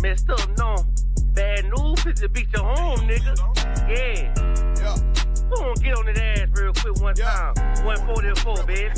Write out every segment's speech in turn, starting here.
messed up, no. Bad news, is to beat your home, nigga. Yeah. Go on, get on that ass real quick one time. 144, baby.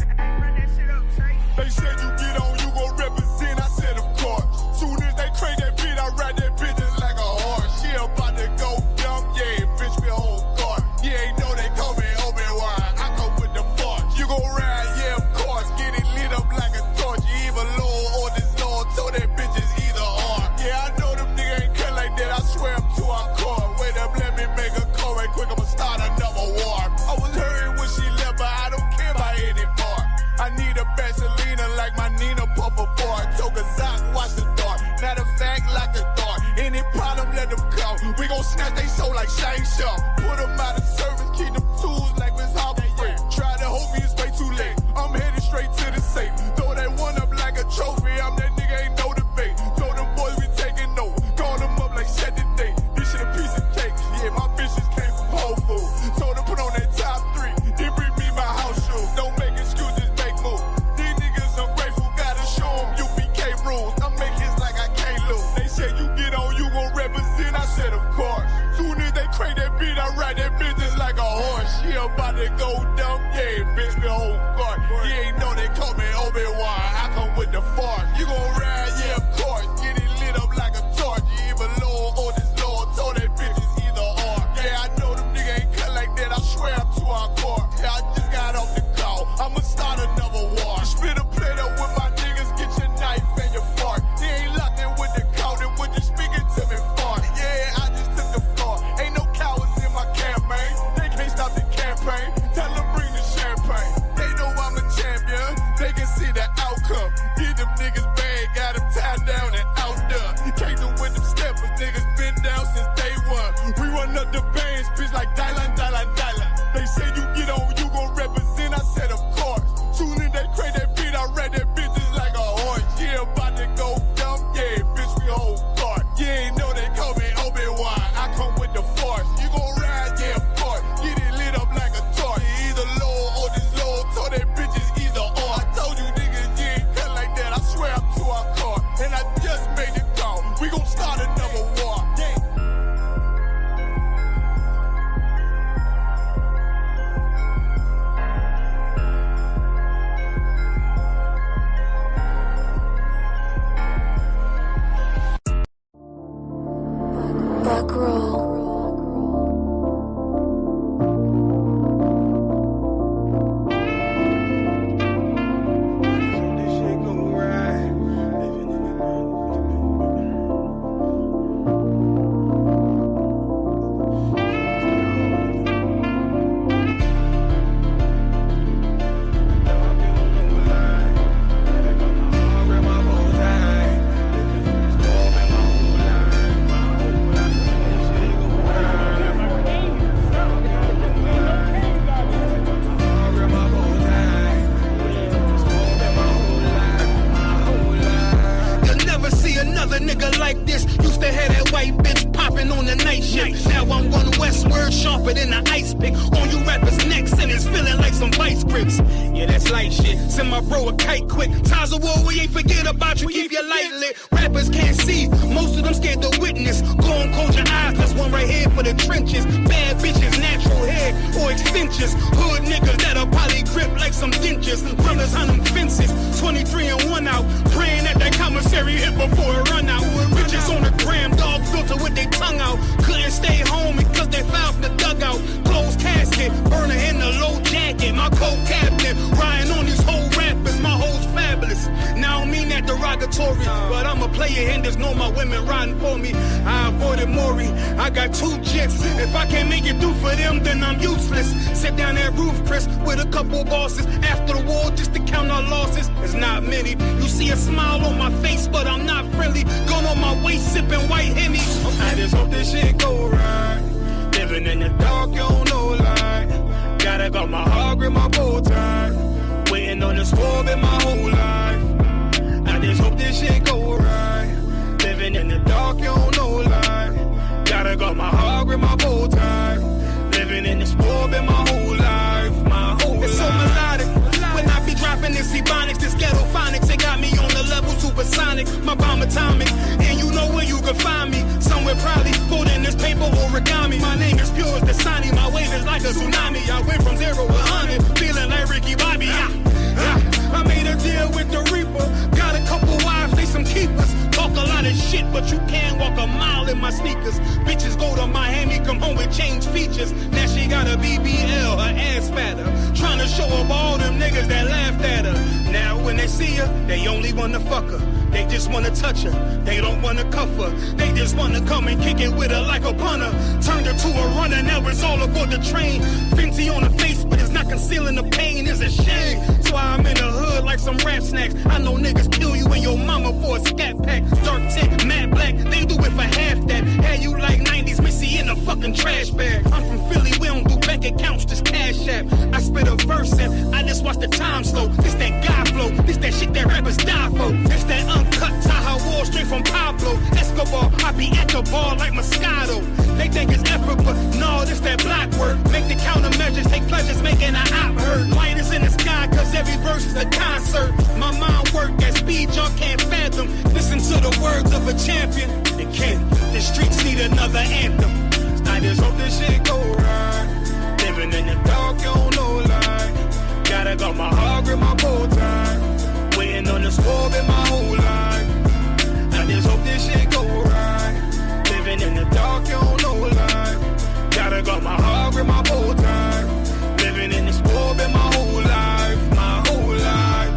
They said you get on, you gon' represent. I said, of course. Soon as they crank that beat, I ride that bitch just like a horse. She about to go dumb, yeah, bitch, me whole guard. You ain't know they call me Obi-Wan. I come with the force. You gon' ride, yeah, of course. Get it lit up like a torch. You either low or this low, so that bitch is either or. Yeah, I know them niggas ain't cut like that. I swear I'm too hardcore. Wait up, let me make a call right quick. I'ma start another war. I was hurting when she left, but I don't care about any more. I need a Vaseline like my Nina Puffer boy. Took a Zoc, watch the dark. Matter of fact, like a dart. Any problem, let them come. We gon' snatch they soul like Shang Tsung. Put them out of service, keep them tools like Miss Harper Free. Try to hold me, it's way too late. I'm headed straight to the safe. Throw that one up like a trophy. I'm that nigga, ain't no debate. Told them boys we taking note. Call them up like set the date. This shit a piece of cake. Yeah, my bitches came from Whole Foods. Told them put on that top 3. Then bring me my house shoes. Don't make excuses, make moves. These niggas ungrateful, gotta show them UPK rules. I make hits like I can't lose. They said you get on, you gon' represent. I said of course. Soon as they crank that beat, I ride that bitch just like a horse. She about to go dumb, yeah, bitch, me whole guard. You ain't know they call me Obi-Wan. I come with the force. You gon' ride, yeah, of course. Get it lit up like a torch. You either low or this low, told that bitch is either or. Yeah, I know them niggas ain't cut like that. I swear I'm too hardcore. Yeah, I just got off the call. I'ma start another war. Spit a plate up with my niggas, get your knife and your fork. They ain't locked in with the count, and when you speaking to me fart. Yeah, I just took the floor. Ain't no cowards in my campaign. They can't stop the campaign. Tell them bring the champagne. They know I'm a champion. They can see the outcome. Get them niggas bad, got them tied down and out there. Came through with them steppers, niggas been down since day one. We run up the bands, bitch, like Dylan. They say you get on, you gon' represent. I said of course. Soon as they crank that beat, I ride that bitch just like a horse. Yeah, about to go dumb, yeah, bitch, we whole guard. You ain't know they call me Obi-Wan. I come with the force. You gon' ride, yeah, of course. Get it lit up like a torch. You either low or this low, so that bitch is either or. I told you niggas, you ain't cut like that. I swear I'm too hardcore. And I just made it call. We gon' start another war. Yeah. Back row. But I'm a player and there's no my women riding for me. I avoided Maury, I got 2 jets. If I can't make it through for them, then I'm useless. Sit down that roof, Chris, with a couple bosses. After the war, just to count our losses. It's not many. You see a smile on my face, but I'm not friendly. Gun on my waist, sipping white Henny. I just hope this shit go right. Living in the dark, you don't know light. Gotta got my heart with my bow tie. Waiting on this war in my whole life. I just hope this shit go right. Living in the dark, you don't know light. Gotta got my heart with my bow tie. Living in this war in my whole life. My whole it's life. So melodic. When I be dropping this HISPANICS, this ghetto phonics, it got me on the level supersonic. My bomb atomic. And you know where you could find me somewhere probably folding this paper origami. My name is pure as the Sani, my wave is like a tsunami. I went from 0 to 100, feeling like Ricky Bobby. I made a deal with the Reaper, got a couple wives, they some keepers. Talk a lot of shit, but you can't walk a mile in my sneakers. Bitches go to Miami, come home with change features. Now she got a BBL, her ass fatter. Trying to show up all them niggas that laughed at her. Now when they see her, they only wanna fuck her. They just wanna touch her, they don't wanna cuff her. They just wanna come and kick it with her like a punter. Turned her to a runner, now it's all aboard the train. Fenty on her face, but it's not concealing the pain, it's a shame. So I'm in the hood like some rap snacks. I know niggas kill you and your mama for a scat pack. Dark tint, matte black, they do it for half that. Had you like 90s Missy in a fucking trash bag. I'm from Philly, we don't do bank accounts, just cash app. I spit a verse and I just watch the time slow. This that guy flow, this that shit that rappers die for. This that uncut Taha Wall straight from Pablo Escobar. I be at the bar like Moscato. They think it's effort, but no, this that black work. Make the countermeasures, take pleasures, making a hot hurt. Light is in the sky, cause every verse is a concert. My mind work at speed y'all can't fathom. Listen to the words of a champion. It can't, the streets need another anthem. I just hope this shit go right. Living in the dark, you don't know life. Gotta got my heart with my bow tie. Waiting on the squab in my whole life. I just hope this shit go right. Living in the dark, you don't know life. Gotta got my heart with my bow tie. Living in the squab in my whole life. My whole life.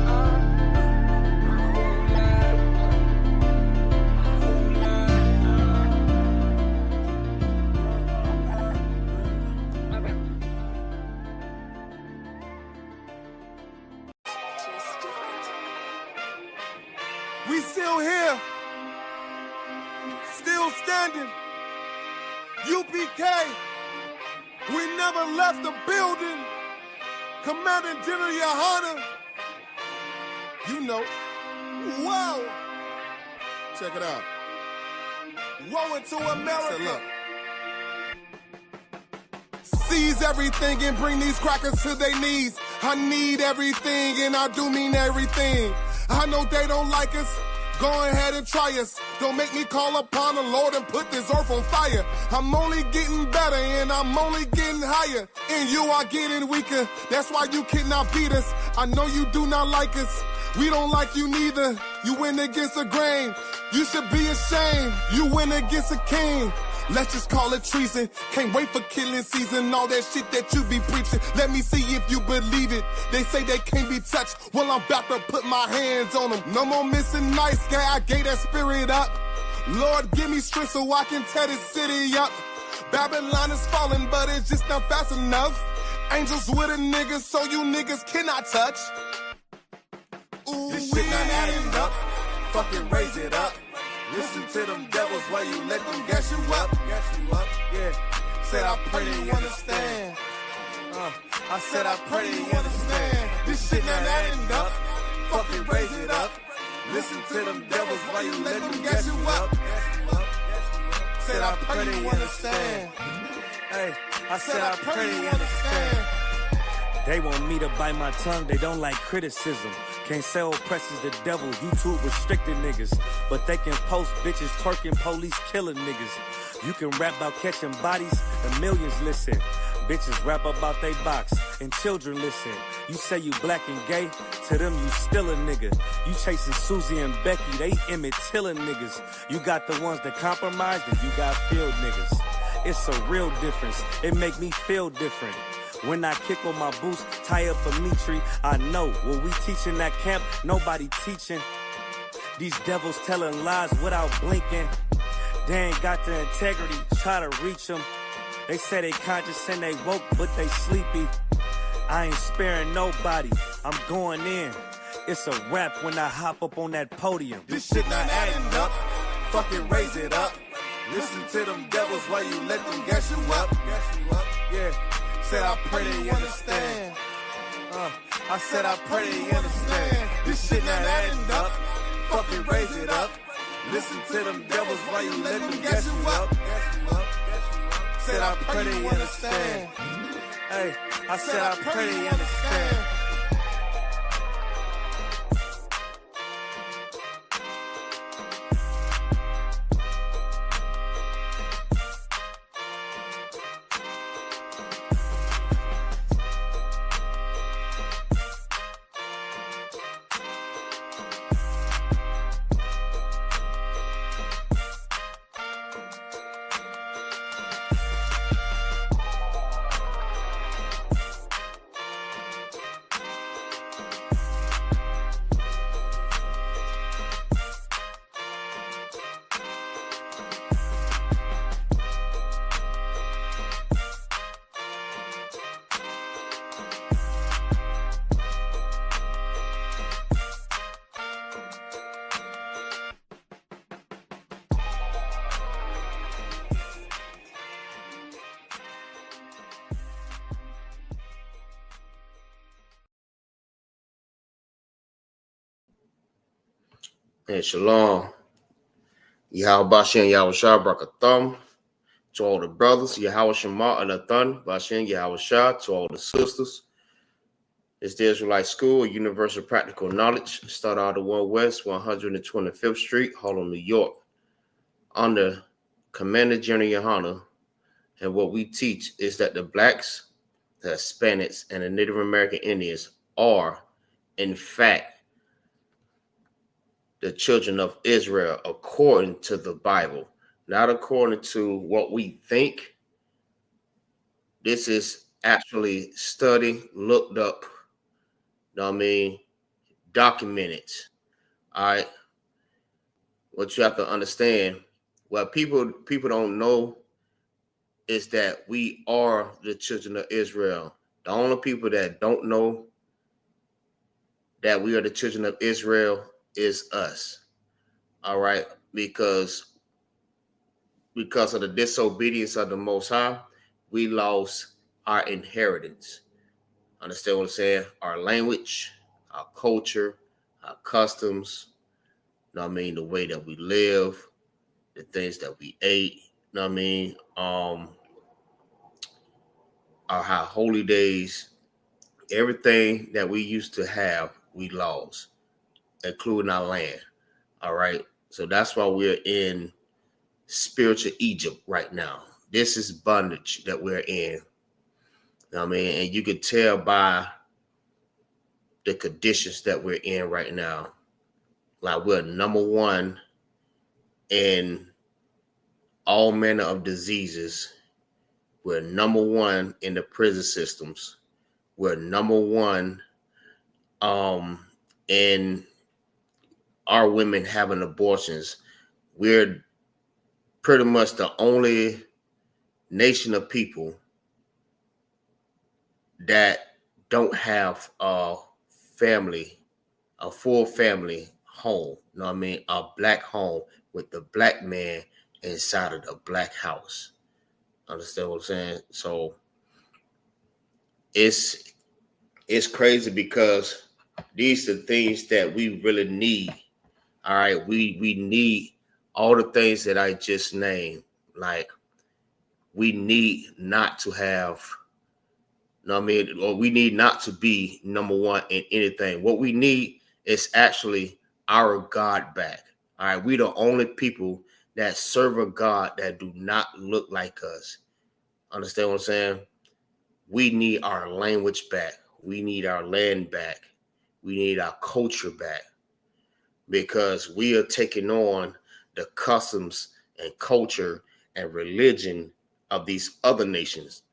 We still here, still standing. UPK, we never left the building. Commander General YAHANNA, you know. Whoa, check it out. Rolling to America. Seize everything and bring these crackers to their knees. I need everything and I do mean everything. I know they don't like us. Go ahead and try us. Don't make me call upon the Lord and put this earth on fire. I'm only getting better and I'm only getting higher. And you are getting weaker. That's why you cannot beat us. I know you do not like us. We don't like you neither. You went against the grain. You should be ashamed. You went against a king. Let's just call it treason. Can't wait for killing season. All that shit that you be preaching. Let me see if you believe it. They say they can't be touched. Well, I'm about to put my hands on them. No more missing nice guy. I gave that spirit up. Lord, give me strength so I can tear this city up. Babylon is falling, but it's just not fast enough. Angels with a nigga, so you niggas cannot touch. Ooh, this shit not adding up. Fucking raise it up. Listen to them devils while you let them gas you up. Yeah. Said I pray they understand. I said I pray they understand. This shit not adding up. Fucking raise it up. Listen to them devils while you let them gas you up. Said I pray they understand. Hey, I said I pray they understand. They want me to bite my tongue, they don't like criticism. Can't say oppressors the devil, YouTube restricted niggas. But they can post bitches twerking, police killing niggas. You can rap about catching bodies and millions listen. Bitches rap about they box and children listen. You say you black and gay, to them you still a nigga. You chasing Susie and Becky, they Emmett Tiller niggas. You got the ones that compromised and you got field niggas. It's a real difference, it make me feel different. When I kick on my boots, tie up a meat tree, I know what we teaching that camp, nobody teaching. These devils telling lies without blinking. They ain't got the integrity, try to reach them. They say they conscious and they woke, but they sleepy. I ain't sparing nobody, I'm going in. It's a rap when I hop up on that podium. This shit not adding up, fucking raise it up. Listen to them devils while you let them gas you up. Yeah. Said I pray they understand. I said I pray they understand. This shit not adding up. Fucking raise it up. Listen to them devils while you let them gas you up. Said I pray they understand. Hey, I said I pray they understand. And shalom. Yahweh Bashem, Yahweh Shah, Brakathum. To all the brothers, Yahweh Shema, Alathan, Bashem, Yahweh Shah. To all the sisters. It's the Israelite School of Universal Practical Knowledge. Start out of 1 West, 125th Street, Harlem, New York. Under Commander General YAHANNA. And what we teach is that the blacks, the Hispanics, and the Native American Indians are, in fact, the children of Israel according to the Bible, not according to what we think. This is actually studied, looked up, documented. All right. What you have to understand, what people don't know is that we are the children of Israel. The only people that don't know that we are the children of Israel is us. All right, because of the disobedience of the Most High, we lost our inheritance. Understand what I'm saying? Our language, our culture, our customs, the way that we live, the things that we ate, our high holy days, everything that we used to have, we lost, including our land. All right. So that's why we're in spiritual Egypt right now. This is bondage that we're in. And you could tell by the conditions that we're in right now. Like we're number one in all manner of diseases. We're number one in the prison systems. We're number one in our women having abortions. We're pretty much the only nation of people that don't have a full family home. A black home with the black man inside of the black house. Understand what I'm saying? So it's crazy because these are things that we really need. All right, we need all the things that I just named. Like we need not to have, or we need not to be number one in anything. What we need is actually our God back. All right, we the only people that serve a God that do not look like us. Understand what I'm saying? We need our language back. We need our land back. We need our culture back. Because we are taking on the customs and culture and religion of these other nations.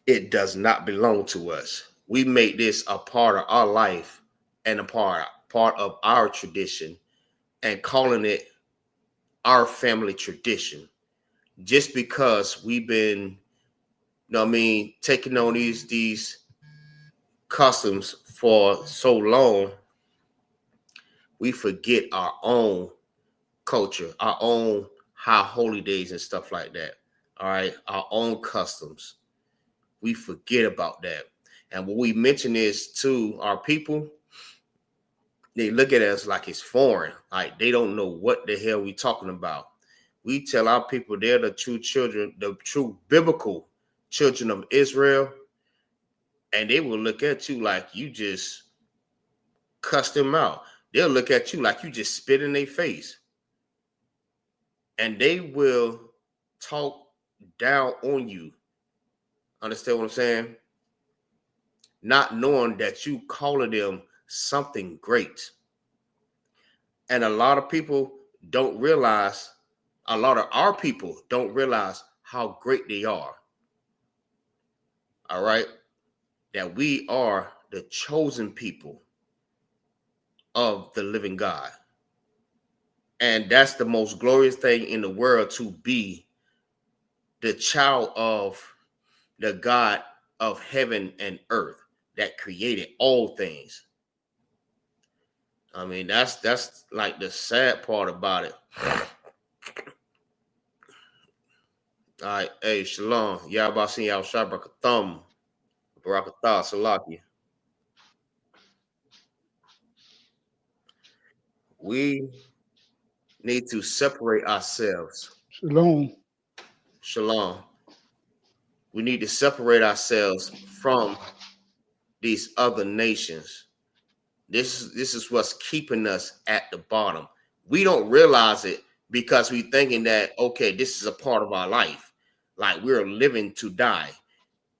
It does not belong to us. We make this a part of our life and a part of our tradition and calling it our family tradition. Just because we've been, taking on these customs for so long, we forget our own culture, our own high holy days and stuff like that. All right, our own customs. We forget about that. And what we mention is to our people, they look at us like it's foreign. Like they don't know what the hell we talking about. We tell our people they're the true children, the true biblical children of Israel. And they will look at you like you just cussed them out. They'll look at you like you just spit in their face. And they will talk down on you. Understand what I'm saying? Not knowing that you calling them something great. And a lot of people don't realize, a lot of our people don't realize how great they are. All right? That we are the chosen people of the living God. And that's the most glorious thing in the world, to be the child of the God of heaven and earth that created all things. That's like the sad part about it. All right, hey, shalom. Yabasin Yao Shabakathum. Barakatah Salaki. We need to separate ourselves. Shalom. Shalom. We need to separate ourselves from these other nations. This is what's keeping us at the bottom. We don't realize it because we're thinking that, okay, this is a part of our life. Like we're living to die.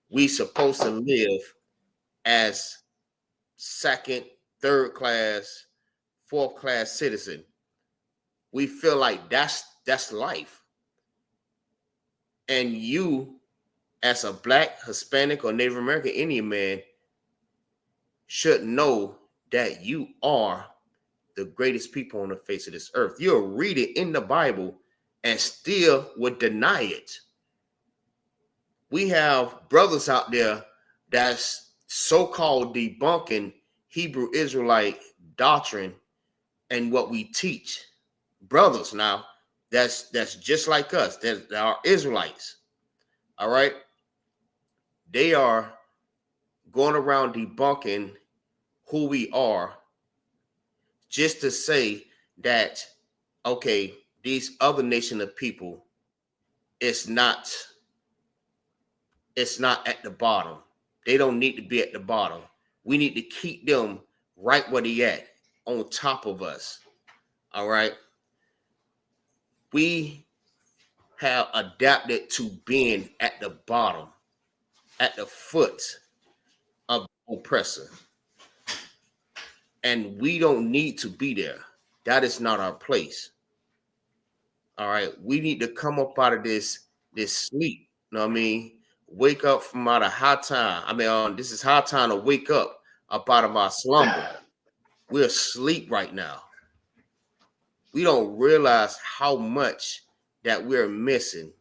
We supposed to live as second, third class, fourth class citizen. We feel like that's life. And you, as a Black, Hispanic, or Native American Indian man, should know that you are the greatest people on the face of this earth. You'll read it in the Bible and still would deny it. We have brothers out there that's so-called debunking Hebrew Israelite doctrine and what we teach. Brothers now, that's just like us. That are Israelites. All right. They are going around debunking who we are just to say that, okay, these other nation of people, it's not at the bottom. They don't need to be at the bottom. We need to keep them right where they at, on top of us. All right. We have adapted to being at the bottom, at the foot of the oppressor. And we don't need to be there. That is not our place. All right. We need to come up out of this sleep. You know what I mean? Wake up from out of high time. I mean, this is high time to wake up out of our slumber. We're asleep right now. We don't realize how much that we're missing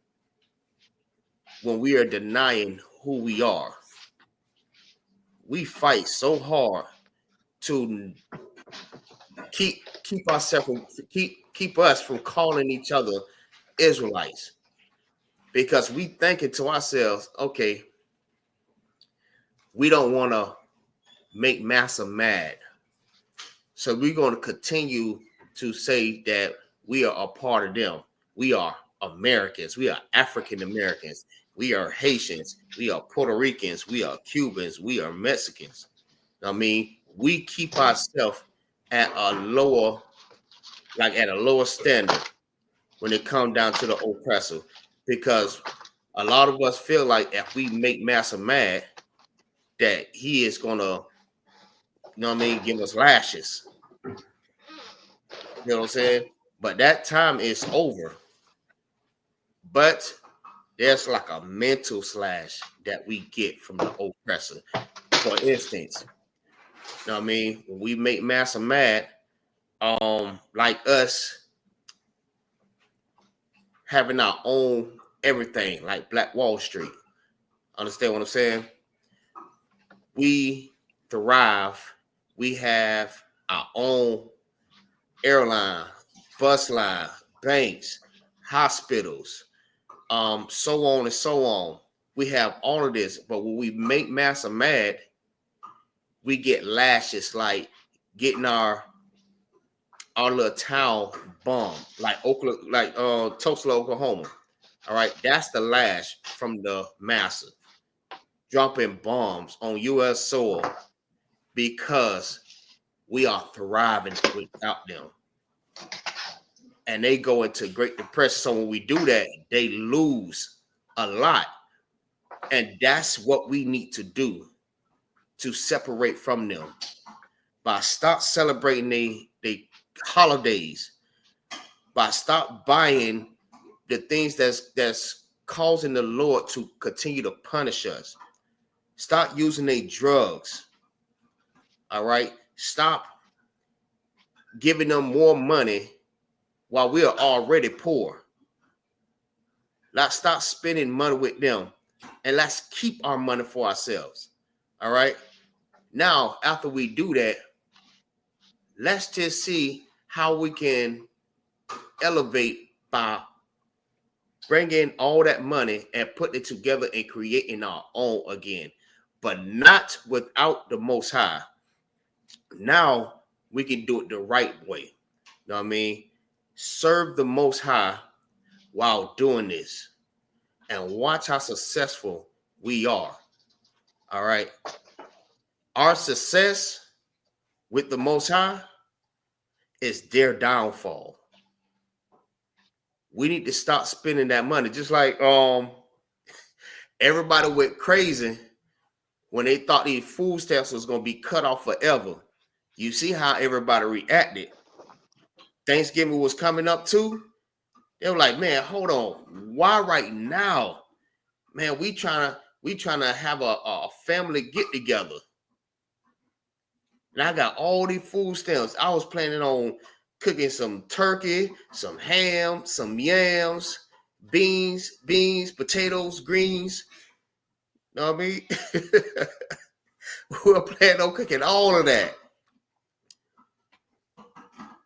when we are denying who we are. We fight so hard to keep ourselves keep us from calling each other Israelites, because we thinking to ourselves, okay, we don't want to make Massa mad, so we're going to continue to say that we are a part of them. We are Americans. We are African Americans. We are Haitians. We are Puerto Ricans. We are Cubans. We are Mexicans. I mean, we keep ourselves at a lower standard when it comes down to the oppressor, because a lot of us feel like if we make Massa mad, that he is gonna, give us lashes. You know what I'm saying? But that time is over. But there's like a mental slash that we get from the oppressor. For instance, you know what I mean? When we make Massa mad, like us having our own everything, like Black Wall Street. Understand what I'm saying? We thrive. We have our own airline, bus line, banks, hospitals, so on and so on. We have all of this, but when we make Massa mad, we get lashes, like getting our little town bombed, like Tulsa, Oklahoma. All right, that's the lash from the Massa, dropping bombs on U.S. soil because we are thriving without them. And they go into Great Depression. So when we do that, they lose a lot. And that's what we need to do to separate from them. By stop celebrating the holidays, by stop buying the things that's causing the Lord to continue to punish us. Stop using their drugs. All right. Stop giving them more money while we are already poor. Let's stop spending money with them, and let's keep our money for ourselves. All right. Now, after we do that, let's just see how we can elevate by bringing all that money and putting it together and creating our own again, but not without the Most High. Now we can do it the right way. know what I mean? Serve the Most High while doing this, and watch how successful we are. All right. Our success with the Most High is their downfall. We need to stop spending that money. Just like everybody went crazy when they thought these food stamps was gonna be cut off forever. You see how everybody reacted. Thanksgiving was coming up too. They were like, man, hold on. Why right now? Man, we trying to have a family get together. And I got all these food stamps. I was planning on cooking some turkey, some ham, some yams, beans, potatoes, greens. You know what I mean? We were planning on cooking all of that.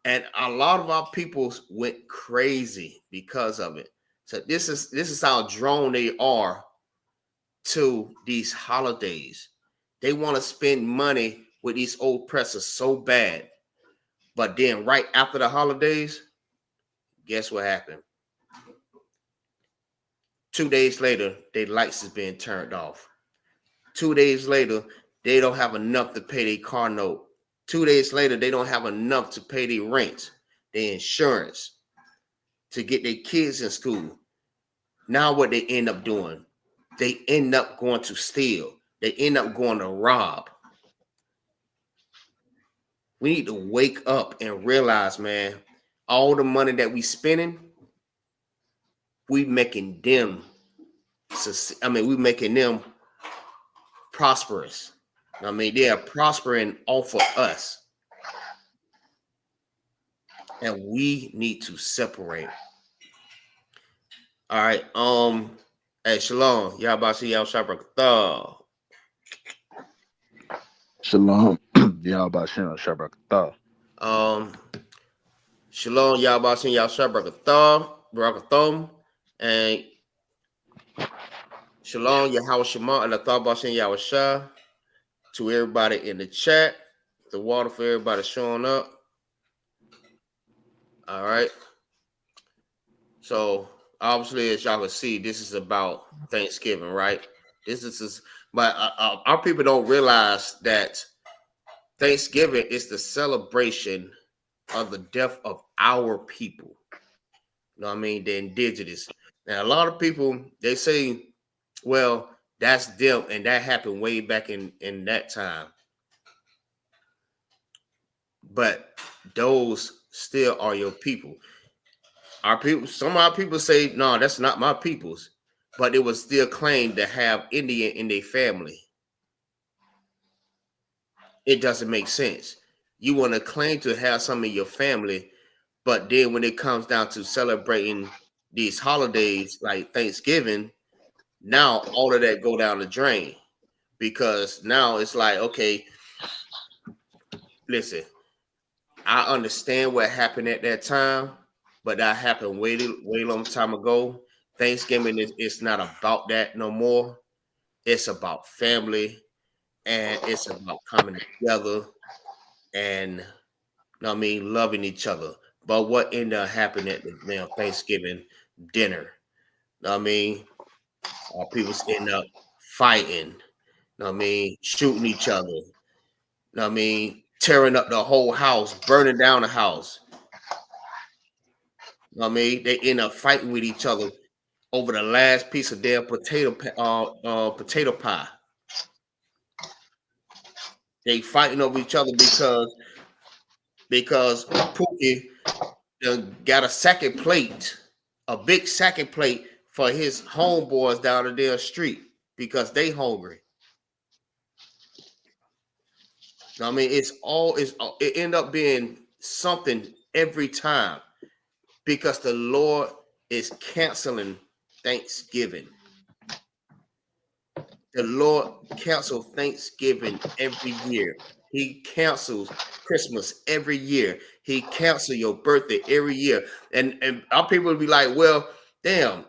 And a lot of our people went crazy because of it. So this is how drawn they are to these holidays. They want to spend money with these oppressors so bad. But then right after the holidays, guess what happened? 2 days later, their lights is being turned off. 2 days later, they don't have enough to pay their car note. 2 days later, they don't have enough to pay their rent, their insurance, to get their kids in school. Now what they end up doing? They end up going to steal. They end up going to rob. We need to wake up and realize, man, all the money that we spending, we making them prosperous. I mean, they are prospering off of us. And we need to separate. All right. Hey, Shalom. Y'all about to see y'all Shabbat. Shalom. Y'all about to Shabbat. Shalom. Y'all about to see y'all Shabbat. And Shalom. Yahweh Shema and the thought about seeing y'all Shah. To everybody in the chat, the water for everybody showing up. All right. So obviously, as y'all can see, this is about Thanksgiving, right? But our people don't realize that Thanksgiving is the celebration of the death of our people. You know what I mean? The indigenous. Now, a lot of people, they say, well, that's them, and that happened way back in that time. But those still are your people. Our people, some of our people say, no, that's not my people's, but it was still claimed to have Indian in their family. It doesn't make sense. You want to claim to have some in your family, but then when it comes down to celebrating these holidays like Thanksgiving, now all of that go down the drain, because now it's like, okay, listen, I understand what happened at that time, but that happened way long time ago. Thanksgiving is not about that no more. It's about family, and it's about coming together and, you know what I mean, loving each other. But what ended up happening at the Thanksgiving dinner? You know what I mean? People end up fighting, you know what I mean, shooting each other, you know what I mean, tearing up the whole house, burning down the house. You know what I mean? They end up fighting with each other over the last piece of their potato pie. They fighting over each other because Pookie got a second plate, a big second plate for his homeboys down in their street because they hungry. You know what I mean? It end up being something every time because the Lord is canceling Thanksgiving. The Lord cancels Thanksgiving every year. He cancels Christmas every year. He cancels your birthday every year. And our people would be like, well, damn,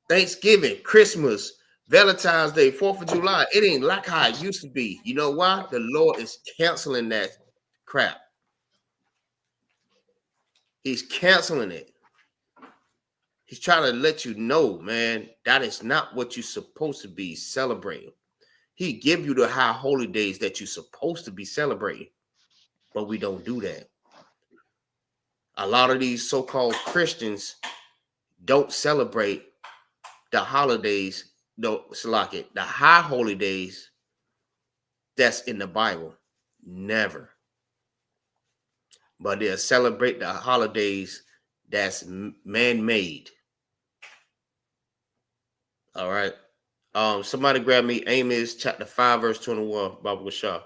Thanksgiving, Christmas, Valentine's Day, 4th of July, it ain't like how it used to be. You know why? The Lord is canceling that crap. He's canceling it. He's trying to let you know, man, that is not what you're supposed to be celebrating. He give you the high holy days that you're supposed to be celebrating, but we don't do that. A lot of these so-called Christians don't celebrate the holidays, the high holy days that's in the Bible. Never. But they'll celebrate the holidays that's man-made. All right. Somebody grab me Amos chapter 5, verse 21, Baba Shah.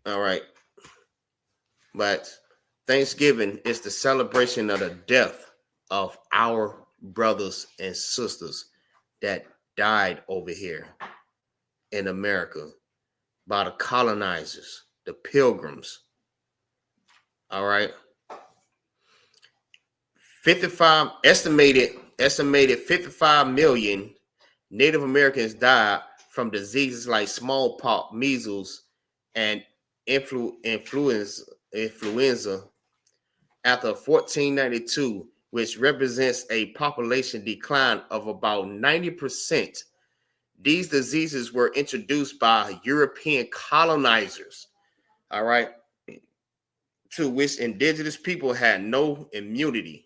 All right. But Thanksgiving is the celebration of the death of our brothers and sisters that died over here in America by the colonizers, the pilgrims. All right. estimated 55 million Native Americans died from diseases like smallpox, measles, and influenza after 1492, which represents a population decline of about 90%. These diseases were introduced by European colonizers, all right, to which indigenous people had no immunity.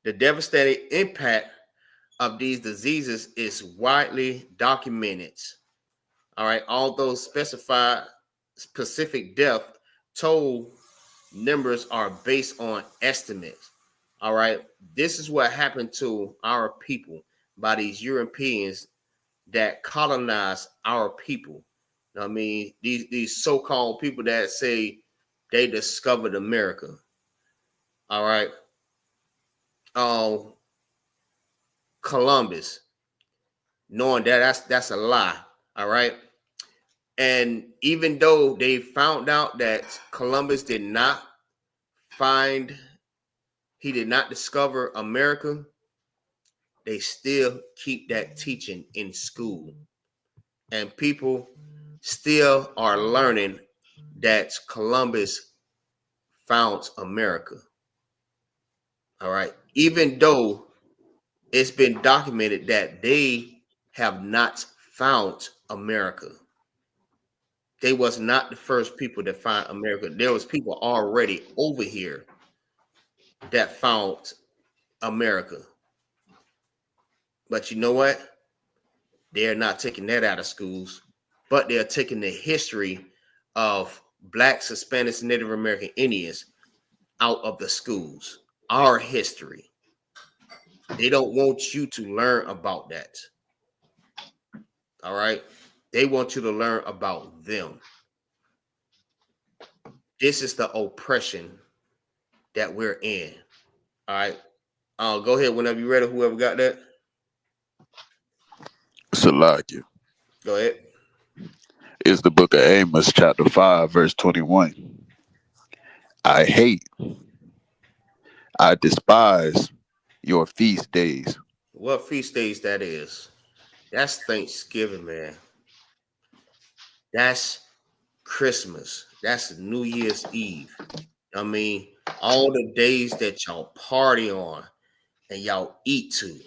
The devastating impact of these diseases is widely documented. All right, although specific death toll numbers are based on estimates. All right, this is what happened to our people by these Europeans that colonize our people. I mean, these so-called people that say they discovered America. All right. Columbus, knowing that that's a lie. All right. And even though they found out that Columbus did not discover America, they still keep that teaching in school. And people still are learning that Columbus found America. All right. Even though it's been documented that they have not found America. They was not the first people to find America. There was people already over here that found America. But you know what? They're not taking that out of schools, but they're taking the history of Blacks, Hispanics, Native American Indians out of the schools. Our history. They don't want you to learn about that. All right. They want you to learn about them. This is the oppression that we're in. All right. Go ahead whenever you're ready. Whoever got that. Salakia. Go ahead. It's the book of Amos, chapter 5, verse 21. I despise your feast days. What feast days that is? That's Thanksgiving, man. That's Christmas. That's New Year's Eve. I mean, all the days that y'all party on and y'all eat to.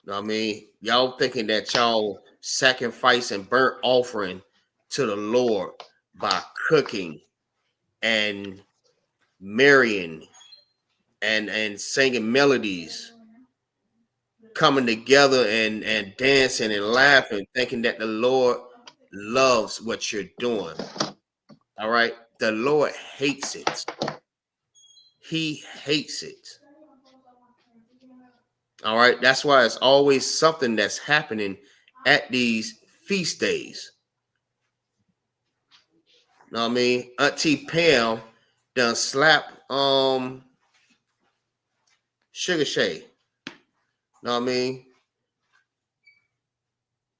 I mean, y'all thinking that y'all sacrifice and burnt offering to the Lord by cooking and marrying and singing melodies, coming together and dancing and laughing, thinking that the Lord loves what you're doing. All right. The Lord hates it. He hates it. All right. That's why it's always something that's happening at these feast days. Know what I mean? Auntie Pam done slap Sugar Shay. Know what I mean?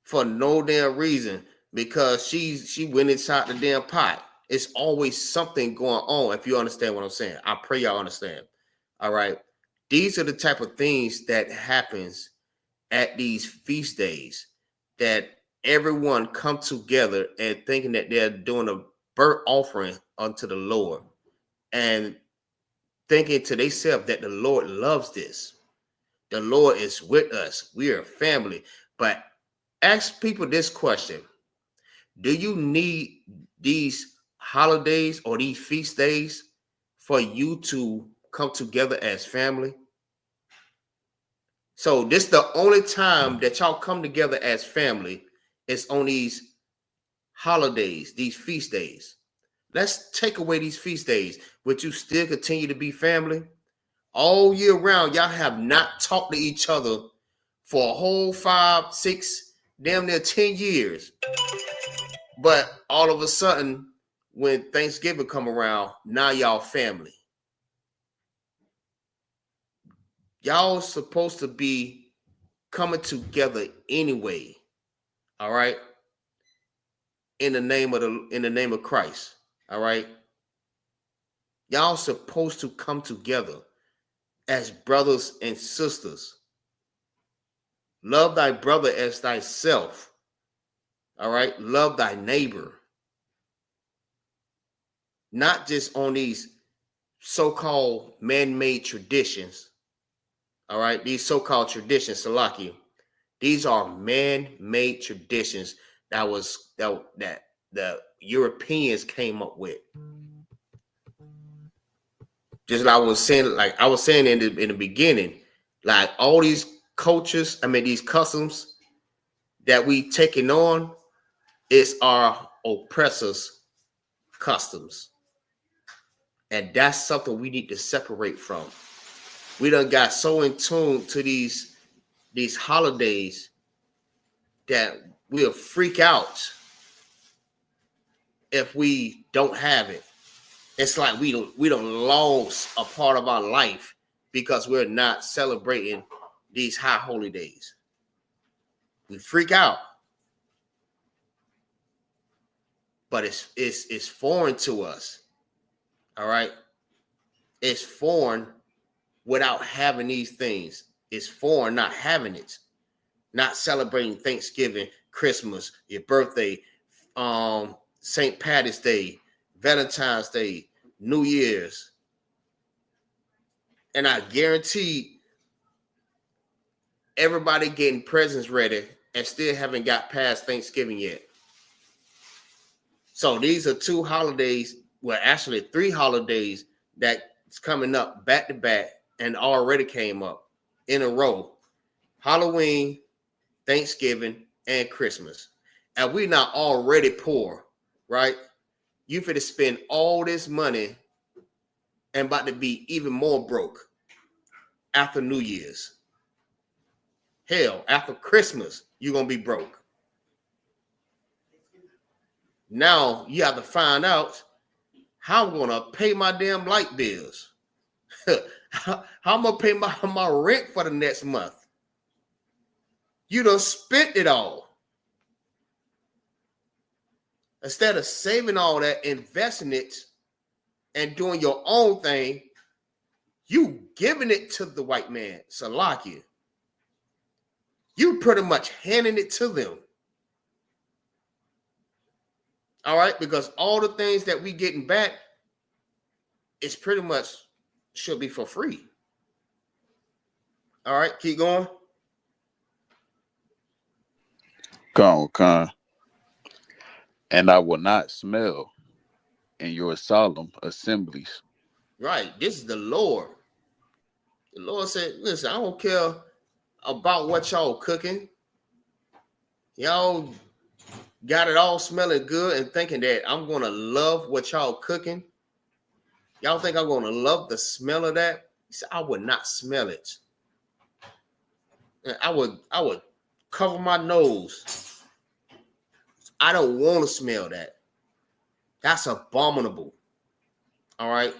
For no damn reason, because she went inside the damn pot. It's always something going on, if you understand what I'm saying. I pray y'all understand. All right. These are the type of things that happens at these feast days, that everyone come together and thinking that they're doing a burnt offering unto the Lord. and thinking to themselves that the Lord loves this. The Lord is with us. We are family. But ask people this question. Do you need these holidays or these feast days for you to come together as family? So this is the only time that y'all come together as family is on these holidays, these feast days. Let's take away these feast days. Would you still continue to be family? All year round, y'all have not talked to each other for a whole 5, 6, damn near 10 years. But all of a sudden, when Thanksgiving come around, now y'all family. Y'all supposed to be coming together anyway. All right. In the name of Christ. All right. Y'all supposed to come together as brothers and sisters. Love thy brother as thyself. All right. Love thy neighbor. Not just on these so-called man-made traditions. All right. These so-called traditions, Salaki. These are man-made traditions that the Europeans came up with. Just like I was saying in the beginning, like all these cultures, these customs that we taking on is our oppressors' customs. And that's something we need to separate from. We done got so in tune to these holidays that we'll freak out if we don't have it. It's like we don't lost a part of our life because we're not celebrating these high holy days. We freak out. But it's foreign to us. All right. It's foreign without having these things. It's foreign not having it. Not celebrating Thanksgiving, Christmas, your birthday, St. Patty's Day, Valentine's Day, New Year's. And I guarantee everybody getting presents ready and still haven't got past Thanksgiving yet. So these are 2 holidays, well, actually 3 holidays that's coming up back to back and already came up in a row. Halloween, Thanksgiving, and Christmas. And we're not already poor, right? You finna spend all this money and about to be even more broke after New Year's. Hell, after Christmas, you're going to be broke. Now you have to find out how I'm going to pay my damn light bills. How I'm going to pay my rent for the next month. You done spent it all. Instead of saving all that, investing it, and doing your own thing, you giving it to the white man, Salakia. You pretty much handing it to them. All right, because all the things that we getting back is pretty much should be for free. All right, keep going. Come on. And I will not smell in your solemn assemblies. Right, this is the Lord. The Lord said, listen, I don't care about what y'all cooking. Y'all got it all smelling good and thinking that I'm going to love what y'all cooking. Y'all think I'm going to love the smell of that? He said, I would not smell it. I would cover my nose. I don't want to smell that. That's abominable. All right.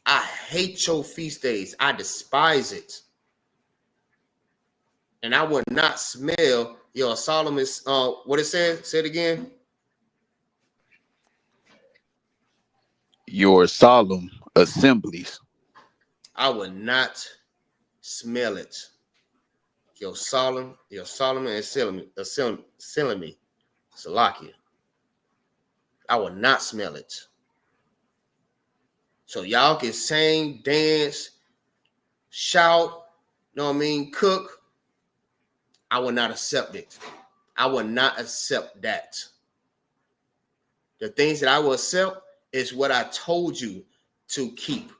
I hate your feast days. I despise it. And I would not smell your solemn, what it said? Say it again. Your solemn assemblies. I would not smell it. Your solemn and selling me. Salakia. I would not smell it. So y'all can sing, dance, shout, you know what I mean, cook. I will not accept it. I will not accept that. The things that I will accept is what I told you to keep.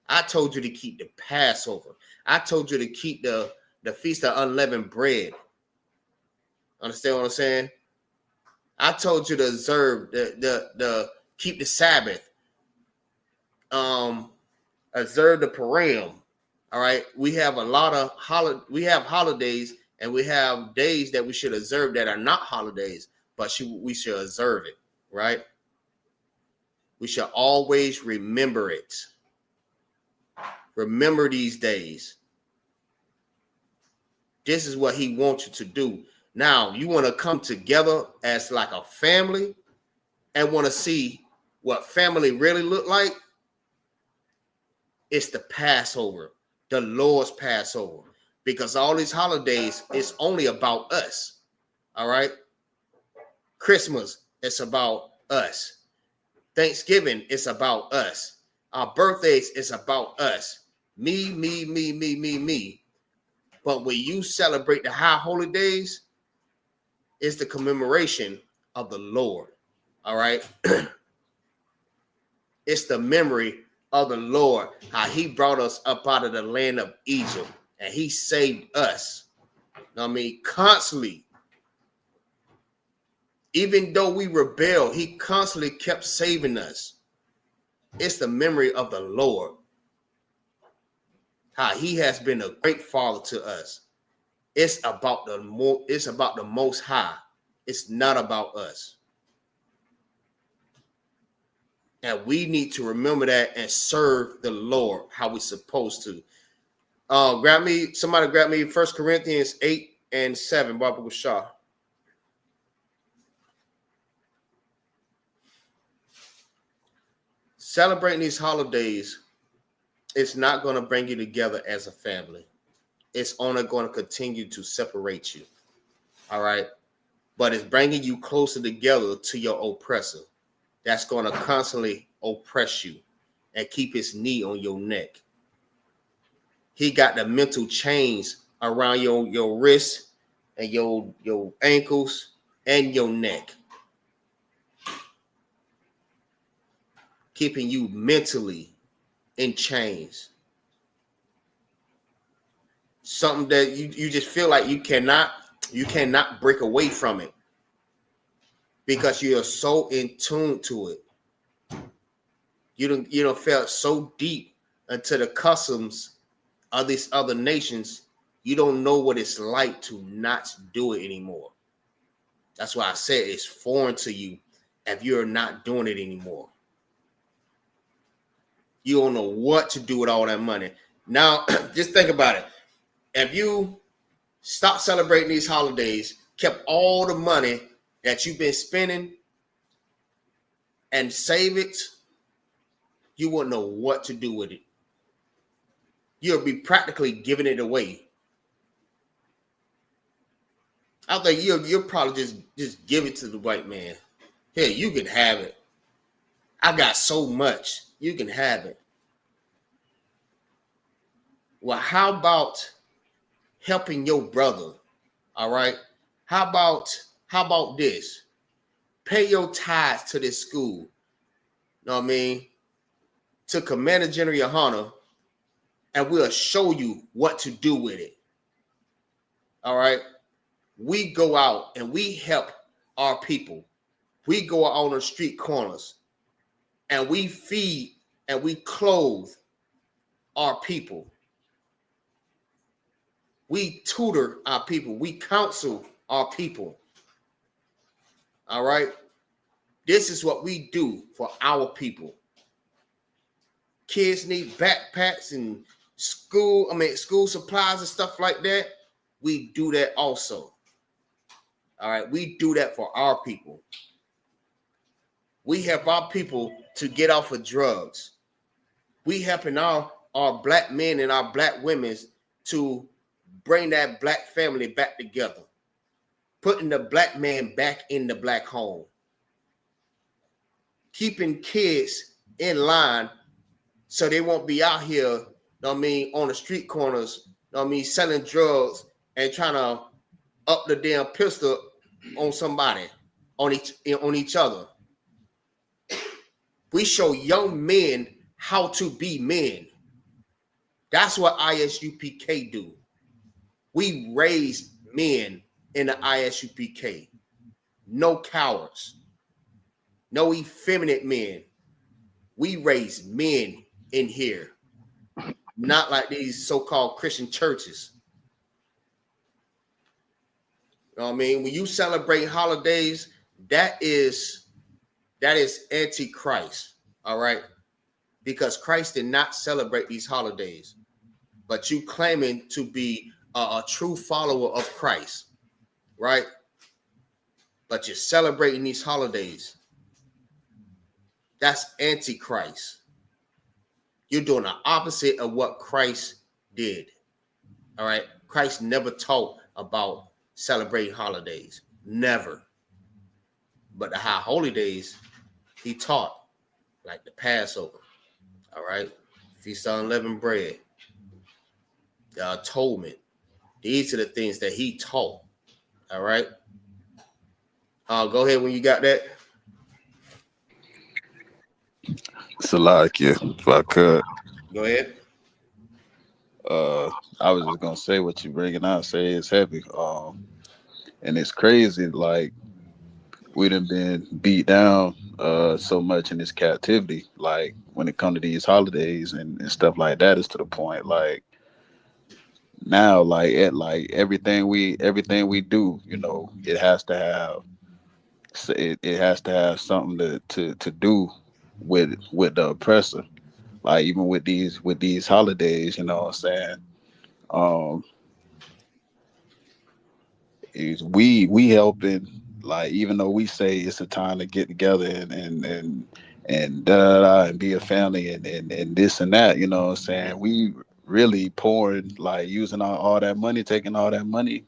I told you to keep the Passover. I told you to keep the Feast of Unleavened Bread. Understand what I'm saying? I told you to observe the keep the Sabbath. Observe the Purim. All right. We have a lot of holidays, and we have days that we should observe that are not holidays, but we should observe it, right? We should always remember it. Remember these days. This is what he wants you to do. Now, you want to come together as like a family and want to see what family really look like? It's the Passover, the Lord's Passover, because all these holidays is only about us. All right. Christmas, it's about us. Thanksgiving, it's about us. Our birthdays, it's about us. Me. But when you celebrate the high holy days, it's the commemoration of the Lord. All right. It's the memory of the Lord, how he brought us up out of the land of Egypt and he saved us. You know what I mean? Constantly. Even though we rebelled, he constantly kept saving us. It's the memory of the Lord. How he has been a great father to us. It's about the Most High. It's not about us. And we need to remember that and serve the Lord how we're supposed to. Somebody grab me 1 Corinthians 8:7, Baba Shah. Celebrating these holidays, it's not going to bring you together as a family. It's only going to continue to separate you. All right. But it's bringing you closer together to your oppressor. That's going to constantly oppress you and keep his knee on your neck. He got the mental chains around your wrists and your ankles and your neck, keeping you mentally in chains. Something that you just feel like you cannot break away from it because you are so in tune to it. You don't felt so deep into the customs of these other nations. You don't know what it's like to not do it anymore. That's why I said it's foreign to you if you're not doing it anymore. You don't know what to do with all that money. Now, just think about it. If you stop celebrating these holidays, kept all the money that you've been spending and save it, you wouldn't know what to do with it. You'll be practically giving it away. I think you'll probably just give it to the white man. Here, you can have it. I got so much. You can have it. Well, how about helping your brother? All right. How about this? Pay your tithes to this school. Know what I mean? To Commander General YAHANNA, and we'll show you what to do with it. All right. We go out and we help our people. We go out on the street corners and we feed and we clothe our people. We tutor our people. We counsel our people. All right. This is what we do for our people. Kids need backpacks and school supplies and stuff like that. We do that also. All right. We do that for our people. We help our people to get off of drugs. We helping our black men and our black women to bring that black family back together. Putting the black man back in the black home. Keeping kids in line so they won't be out here, you know what I mean, on the street corners, you know what I mean, selling drugs and trying to up the damn pistol on somebody, on each other. We show young men how to be men. That's what ISUPK do. We raise men in the ISUPK. No cowards. No effeminate men. We raise men in here. Not like these so-called Christian churches. You know what I mean? When you celebrate holidays, that is antichrist. All right? Because Christ did not celebrate these holidays. But you claiming to be a true follower of Christ, right? But you're celebrating these holidays. That's antichrist. You're doing the opposite of what Christ did. All right? Christ never taught about celebrating holidays. Never. But the high holy days, he taught, like the Passover. All right? Feast of unleavened bread. The atonement. These are the things that he taught. All right? Go ahead when you got that. Salakia, if I could. Go ahead. I was just gonna say what you bringing out. Say it's heavy. And it's crazy. Like we done been beat down so much in this captivity. Like when it comes to these holidays and stuff like that, is to the point. Like now, like everything we do, you know, it has to have something to do with the oppressor. Like even with these holidays, you know what I'm saying? Is we helping, like, even though we say it's a time to get together and and be a family and this and that, you know what I'm saying? We really pouring, like using all that money, taking all that money,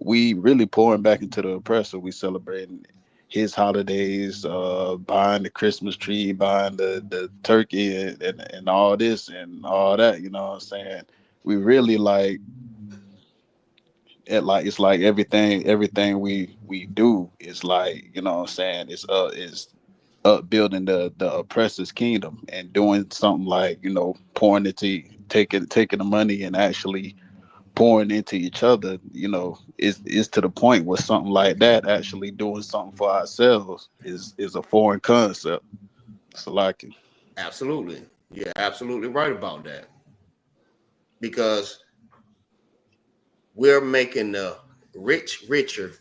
we really pouring back into the oppressor. We celebrating his holidays, buying the Christmas tree, buying the turkey and all this and all that, you know what I'm saying? We really it's like everything we do is like, you know what I'm saying, is upbuilding the oppressor's kingdom and doing something like, you know, pouring into taking the money and actually pouring into each other, you know, is to the point where something like that, actually doing something for ourselves, is a foreign concept. So like it. Absolutely. You're absolutely right about that. Because we're making the rich richer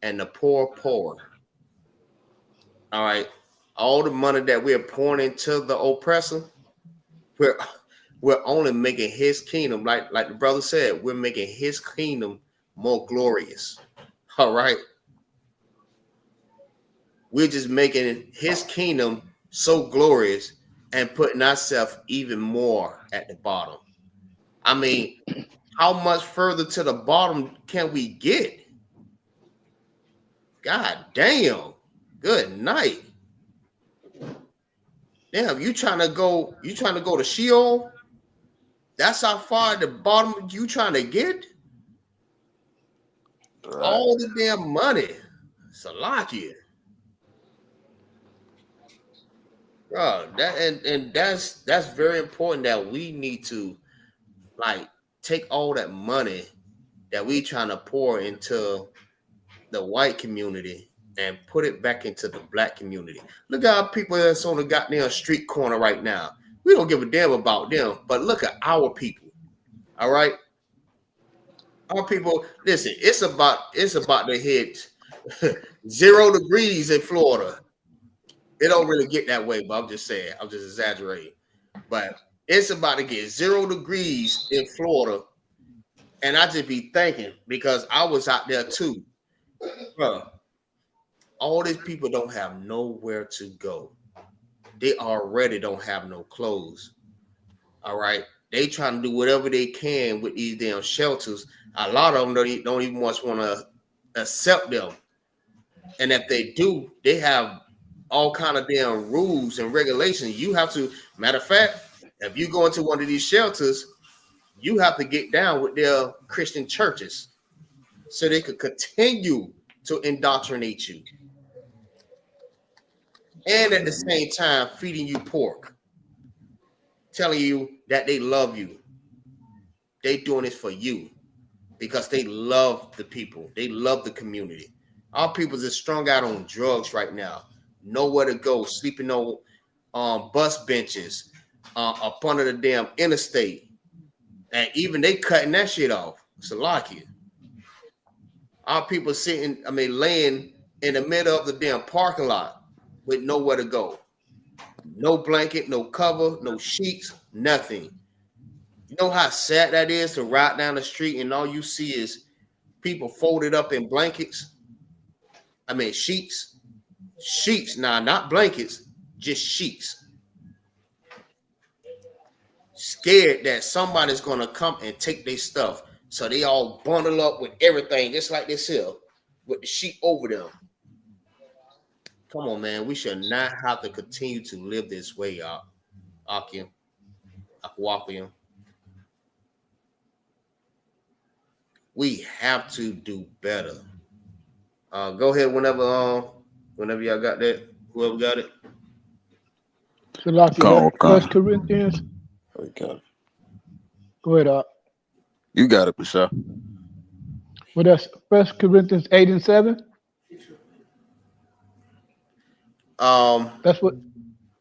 and the poor poorer. All right. All the money that we're pouring into the oppressor, we're only making his kingdom, like the brother said, we're making his kingdom more glorious. All right. We're just making his kingdom so glorious and putting ourselves even more at the bottom. I mean, how much further to the bottom can we get? God damn. Good night. Damn, you trying to go to Sheol? That's how far at the bottom you trying to get? Right. All the damn money. Salakia. Bro, that's very important, that we need to like take all that money that we trying to pour into the white community and put it back into the black community. Look at our people that's on the goddamn street corner right now. We don't give a damn about them, but look at our people. All right, our people. Listen, it's about to hit 0 degrees in Florida. It don't really get that way, but I'm just saying. I'm just exaggerating. But it's about to get 0 degrees in Florida, and I just be thinking, because I was out there too, bro. All these people don't have nowhere to go. They already don't have no clothes. All right. They trying to do whatever they can with these damn shelters. A lot of them don't even want to accept them. And if they do, they have all kind of damn rules and regulations. You have to, matter of fact, if you go into one of these shelters, you have to get down with their Christian churches so they could continue to indoctrinate you. And at the same time, feeding you pork, telling you that they love you. They doing this for you because they love the people. They love the community. Our people is strung out on drugs right now. Nowhere to go, sleeping on bus benches, up under the damn interstate. And even they cutting that shit off. Salakia. Our people sitting, laying in the middle of the damn parking lot with nowhere to go. No blanket, no cover, no sheets, nothing. You know how sad that is to ride down the street and all you see is people folded up in blankets? Sheets. Sheets, nah, not blankets, just sheets. Scared that somebody's going to come and take their stuff. So they all bundle up with everything, just like this here, with the sheet over them. Come on, man. We should not have to continue to live this way, y'all. Akim. Akwapium. We have to do better. Go ahead whenever y'all got that. Whoever got it. So, First Corinthians. We got it. Go ahead, You got it, Bashar. Well, that's 1 Corinthians 8 and 7. That's what 1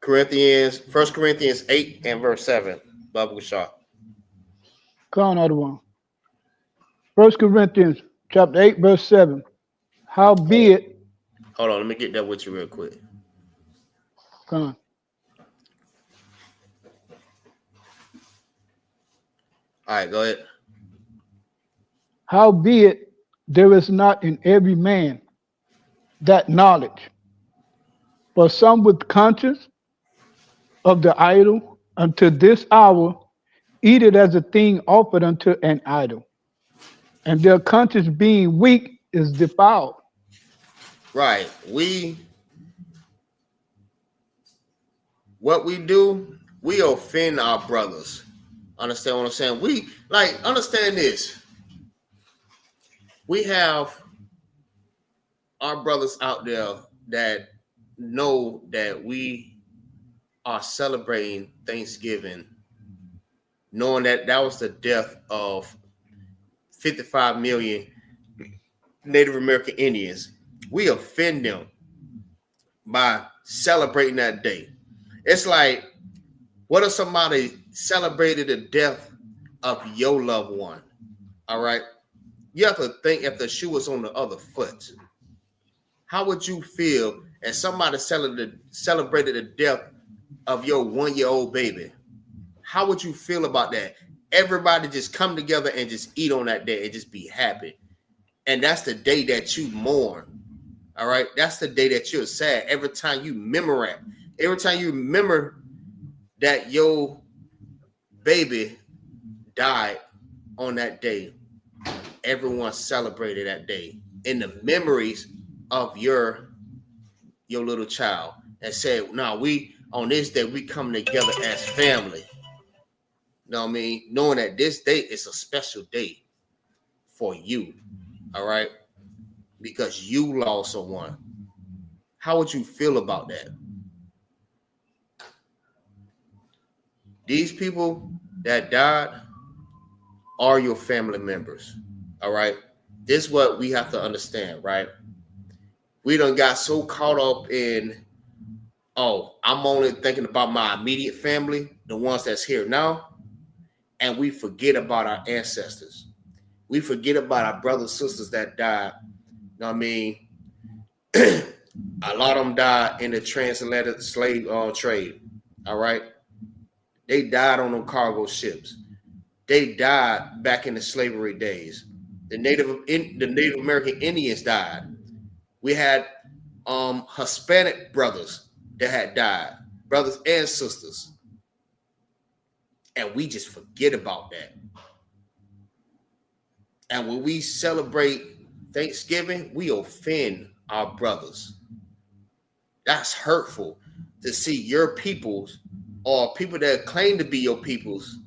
Corinthians 8 and verse 7. Baba Bashar. Come on, other one. 1 Corinthians chapter 8, verse 7. Howbeit. Hold on, let me get that with you real quick. Come on. All right, go ahead. Howbeit, there is not in every man that knowledge, but some with conscience of the idol unto this hour eat it as a thing offered unto an idol, and their conscience being weak is defiled. Right. What we do, we offend our brothers. Understand what I'm saying? Understand this. We have our brothers out there that know that we are celebrating Thanksgiving, knowing that that was the death of 55 million Native American Indians. We offend them by celebrating that day. It's like, what if somebody celebrated the death of your loved one? All right. You have to think if the shoe was on the other foot. How would you feel if somebody celebrated the death of your 1-year-old baby? How would you feel about that? Everybody just come together and just eat on that day and just be happy. And that's the day that you mourn. All right. That's the day that you're sad. Every time you remember that your baby died on that day, everyone celebrated that day in the memories of your little child and said, "No, we on this day we come together as family." You know what I mean? Knowing that this day is a special day for you, all right? Because you lost someone. How would you feel about that? These people that died are your family members, all right? This is what we have to understand, right? We done got so caught up in, oh, I'm only thinking about my immediate family, the ones that's here now, and we forget about our ancestors. We forget about our brothers and sisters that died. You know what I mean? A lot of them died in the transatlantic slave trade, all right? They died on them cargo ships. They died back in the slavery days. The Native American Indians died. We had Hispanic brothers that had died, brothers and sisters. And we just forget about that. And when we celebrate Thanksgiving, we offend our brothers. That's hurtful to see your peoples or people that claim to be your peoples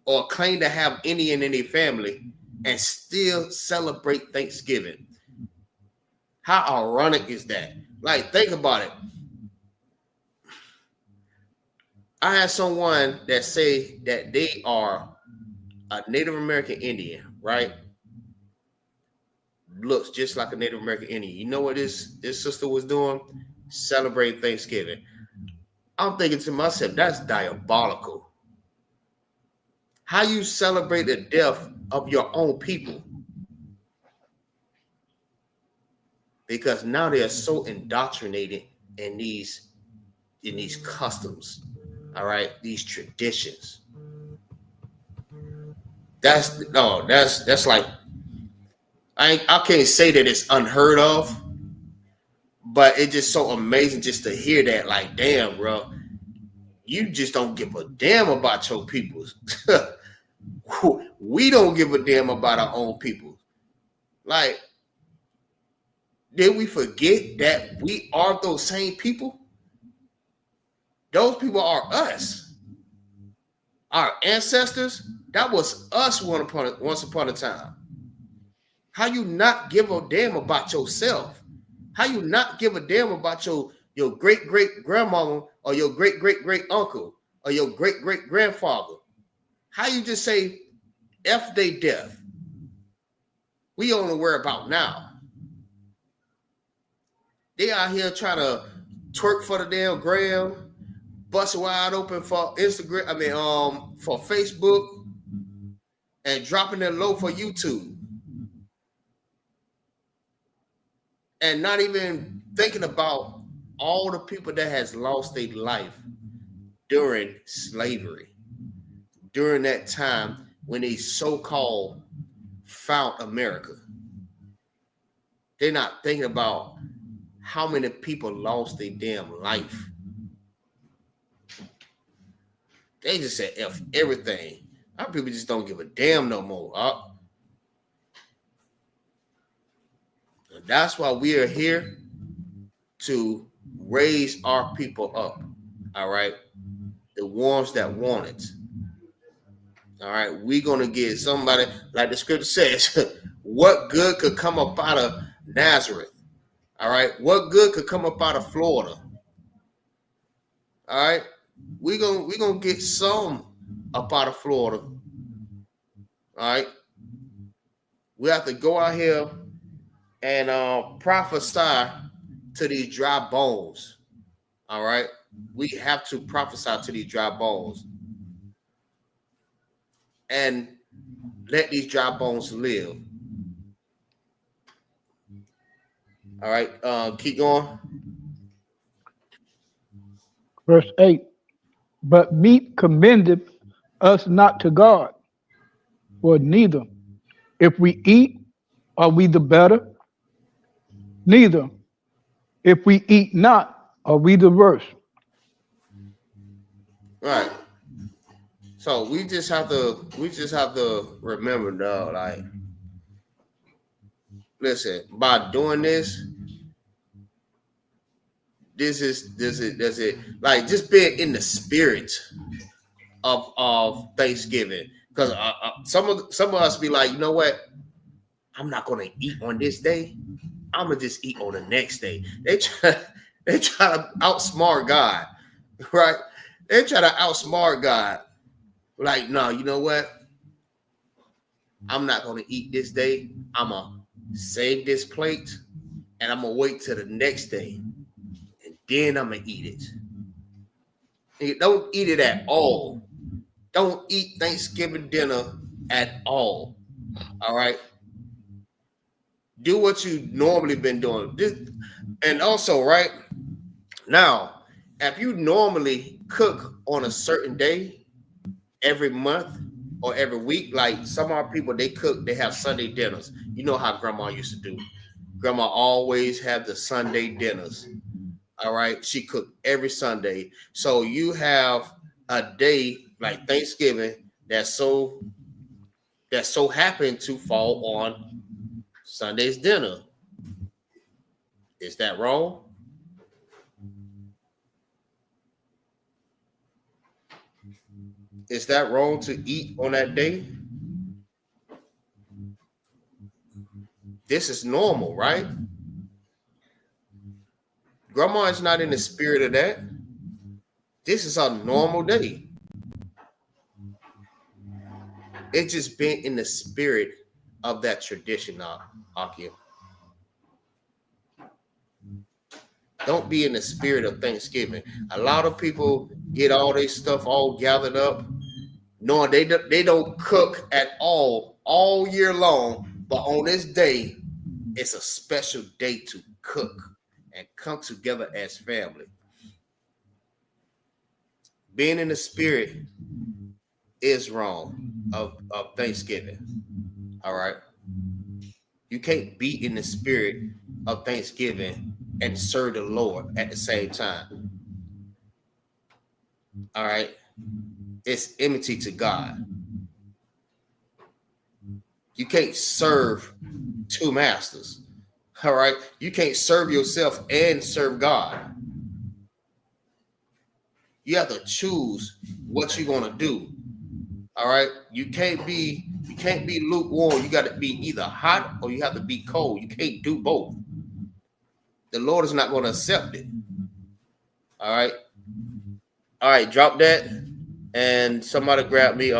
or claim to have Indian in their family and still celebrate Thanksgiving. How ironic is that? Like, think about it. I had someone that say that they are a Native American Indian, right? Looks just like a Native American Indian. You know what this sister was doing? Celebrate Thanksgiving. I'm thinking to myself, that's diabolical. How you celebrate the death of your own people? Because now they are so indoctrinated in these customs, all right, these traditions. That's like, I can't say that it's unheard of, but it's just so amazing just to hear that. Like, damn, bro, you just don't give a damn about your peoples. We don't give a damn about our own people. Like, did we forget that we are those same people? Those people are us. Our ancestors, that was us once upon a time. How you not give a damn about yourself? How you not give a damn about your great-great-grandmama or your great-great-great-uncle or your great-great-grandfather? How you just say F they death? We only worry about now. They out here trying to twerk for the damn gram, bust wide open for Instagram, for Facebook, and dropping it low for YouTube. And not even thinking about all the people that has lost their life during slavery, during that time when they so-called found America. They're not thinking about how many people lost their damn life. They just said F everything. Our people just don't give a damn no more. That's why we are here to raise our people up. All right. The ones that want it. All right. We're going to get somebody, like the scripture says, what good could come up out of Nazareth? All right. What good could come up out of Florida? All right. We're gonna get some up out of Florida. All right. We have to go out here and prophesy to these dry bones. All right. We have to prophesy to these dry bones and let these dry bones live. All right. Keep going. Verse 8. But meat commendeth us not to God, for neither, if we eat, are we the better? Neither, if we eat not, are we the worse? Right. So we just have to remember, though, like, listen, by doing this is it. Like, just being in the spirit of Thanksgiving, because some of us be like, you know what? I'm not gonna eat on this day. I'm gonna just eat on the next day. They try to outsmart God, right? They try to outsmart God. Like, no, you know what? I'm not gonna eat this day. I'm gonna save this plate, and I'm gonna wait till the next day, and then I'm gonna eat it. And don't eat it at all. Don't eat Thanksgiving dinner at all. All right. Do what you normally been doing. And also, right now, if you normally cook on a certain day every month or every week, like some of our people, they cook, they have Sunday dinners. You know how grandma used to do. Grandma always had the Sunday dinners. All right. She cooked every Sunday. So you have a day like Thanksgiving that so happened to fall on Sunday's dinner. Is that wrong? Is that wrong to eat on that day? This is normal, right? Grandma is not in the spirit of that. This is a normal day. It's just been in the spirit of that tradition, Akim. Don't be in the spirit of Thanksgiving. A lot of people get all their stuff all gathered up, knowing they don't cook at all year long, but on this day, it's a special day to cook and come together as family. Being in the spirit is wrong of Thanksgiving. All right. You can't be in the spirit of Thanksgiving and serve the Lord at the same time. All right. It's enmity to God. You can't serve two masters. All right. You can't serve yourself and serve God. You have to choose what you're going to do. All right. You can't be lukewarm. You got to be either hot or you have to be cold. You can't do both. The Lord is not going to accept it. All right. All right. Drop that. And somebody grab me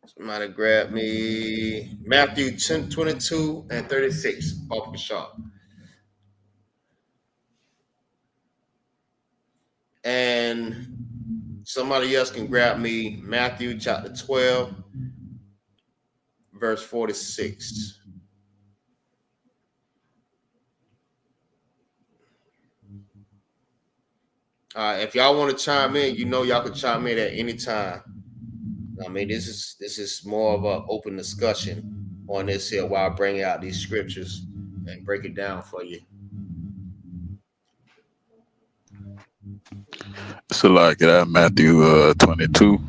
somebody grab me Matthew 10:22 and 36 off the shop. And somebody else can grab me Matthew chapter 12, verse 46. If y'all want to chime in, you know y'all can chime in at any time. I mean, this is more of an open discussion on this here while I bring out these scriptures and break it down for you. So like that Matthew 22.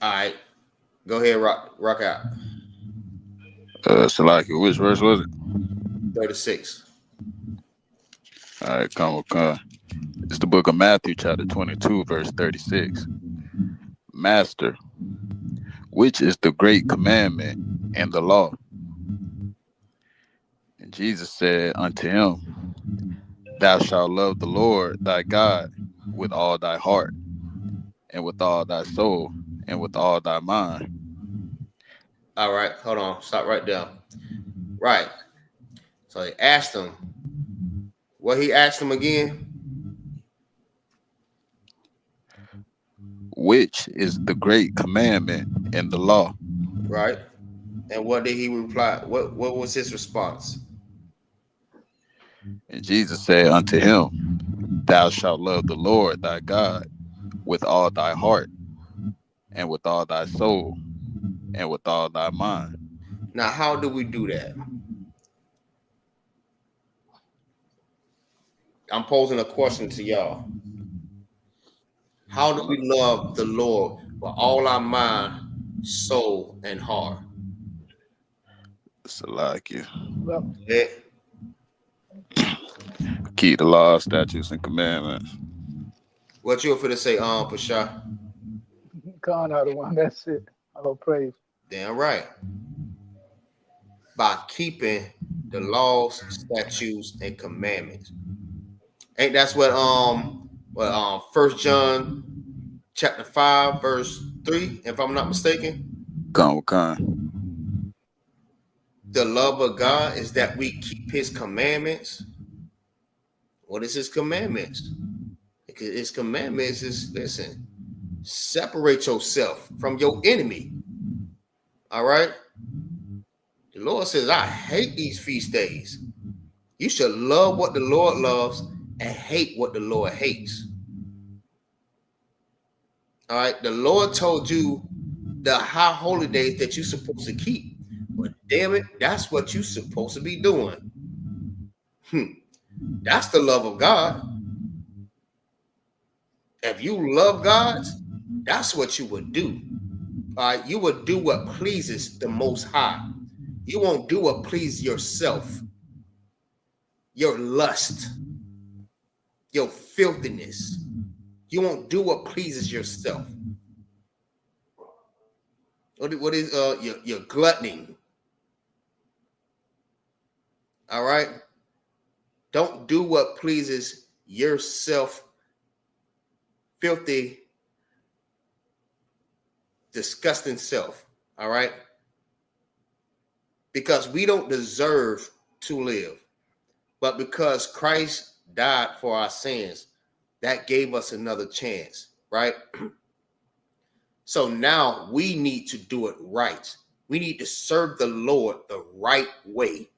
All right, go ahead, rock out. So like which verse was it? 36. All right, come. It's the book of Matthew, chapter 22, verse 36. Master, which is the great commandment in the law? And Jesus said unto him, Thou shalt love the Lord thy God with all thy heart, and with all thy soul, and with all thy mind. All right, hold on. Stop right there. Right. So he asked him. What he asked him again? Which is the great commandment in the law? Right. And what did he reply? What was his response? And Jesus said unto him, Thou shalt love the Lord thy God with all thy heart, and with all thy soul, and with all thy mind. Now, how do we do that? I'm posing a question to y'all. How do we love the Lord with all our mind, soul, and heart? So like you. Well, Yeah. Keep the law, statutes, and commandments. What you for to say, Pasha? God out of one. That's it. All praise. Damn right. By keeping the laws, statutes, and commandments. Ain't that's what 1 John chapter 5, verse 3, if I'm not mistaken. Con. The love of God is that we keep his commandments. What is his commandments? Because his commandments is, listen, separate yourself from your enemy. All right? The Lord says, I hate these feast days. You should love what the Lord loves and hate what the Lord hates. All right? The Lord told you the high holy days that you're supposed to keep. But damn it, that's what you're supposed to be doing. That's the love of God. If you love God, that's what you would do. All right? You would do what pleases the Most High. You won't do what pleases yourself. your lust, your filthiness. You won't do what pleases yourself. What is your gluttony? All right. Don't do what pleases yourself, filthy, disgusting self. All right. Because we don't deserve to live, but because Christ died for our sins, that gave us another chance, right? So now we need to do it right. We need to serve the Lord the right way,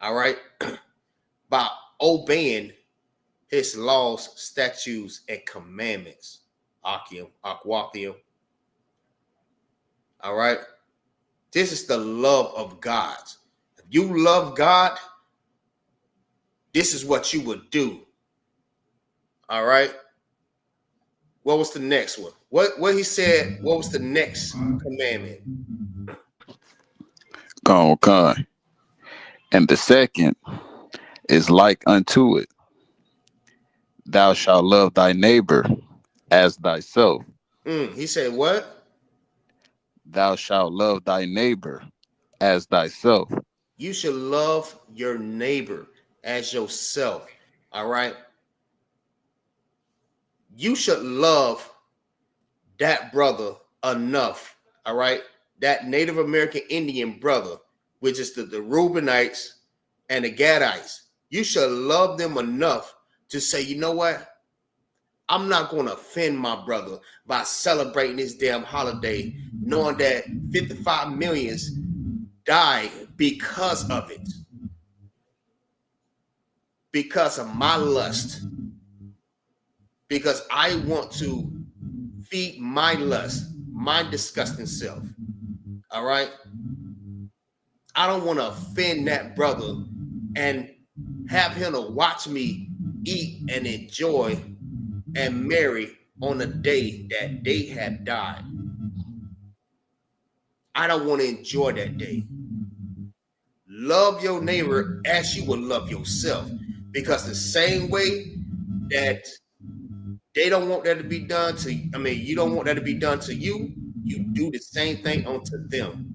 all right? By obeying his laws, statutes, and commandments. Akwathim. All right? This is the love of God. If you love God, this is what you would do. All right? What was the next one? What he said, what was the next commandment? Con. And the second is like unto it. Thou shalt love thy neighbor as thyself. He said what? Thou shalt love thy neighbor as thyself. You should love your neighbor as yourself. All right? You should love that brother enough. All right? That Native American Indian brother, which is the Reubenites and the Gadites. You should love them enough to say, you know what? I'm not going to offend my brother by celebrating this damn holiday, knowing that 55 millions died because of it. Because of my lust. Because I want to feed my lust, my disgusting self. All right? I don't want to offend that brother and have him to watch me eat and enjoy and marry on the day that they had died. I don't want to enjoy that day. Love your neighbor as you would love yourself, because the same way that they don't want that to be done to, you don't want that to be done to you, you do the same thing unto them.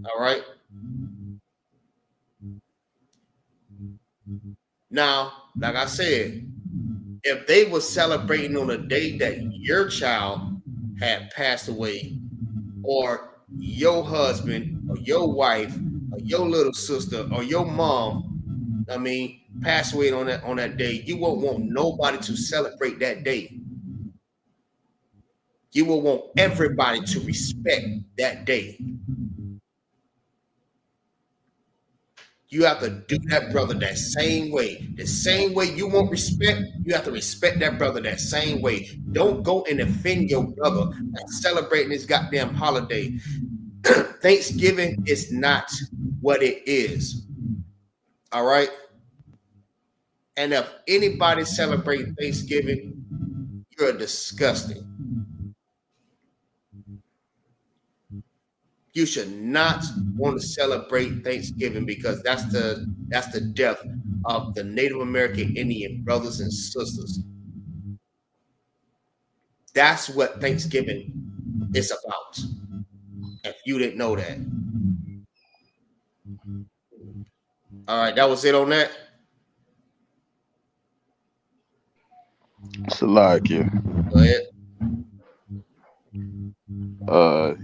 All right? Now, like I said, if they were celebrating on a day that your child had passed away, or your husband, or your wife, or your little sister, or your mom, passed away on that day, you won't want nobody to celebrate that day. You will want everybody to respect that day. You have to do that brother that same way. The same way you want respect, you have to respect that brother that same way. Don't go and offend your brother by celebrating this goddamn holiday. Thanksgiving is not what it is. All right? And if anybody celebrates Thanksgiving, you're disgusting. You should not want to celebrate Thanksgiving, because that's the death of the Native American Indian brothers and sisters. That's what Thanksgiving is about. If you didn't know that. All right, that was it on that. Salakia. Go ahead.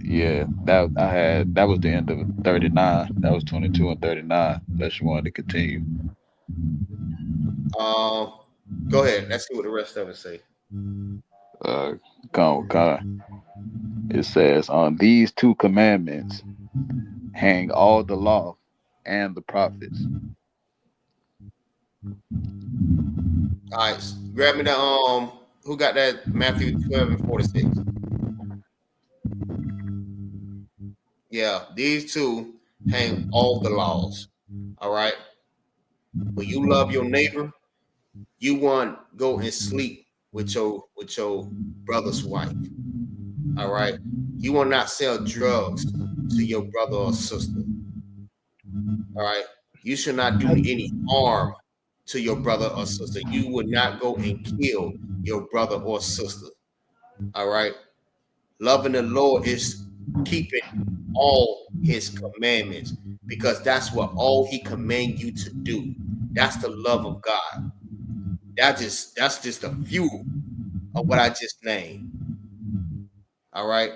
Yeah, that was the end of 39. That was 22 and 39. Unless you wanted to continue. Go ahead. Let's see what the rest of it say. It says, on these two commandments hang all the law and the prophets. All right, grab me the who got that? Matthew 12:46. Yeah, these two hang all the laws. All right. When you love your neighbor, you want to go and sleep with your brother's wife. All right. You will not sell drugs to your brother or sister. All right. You should not do any harm to your brother or sister. You would not go and kill your brother or sister. All right. Loving the Lord is keeping all his commandments, because that's what all he command you to do. That's the love of God. That's just a few of what I just named. All right.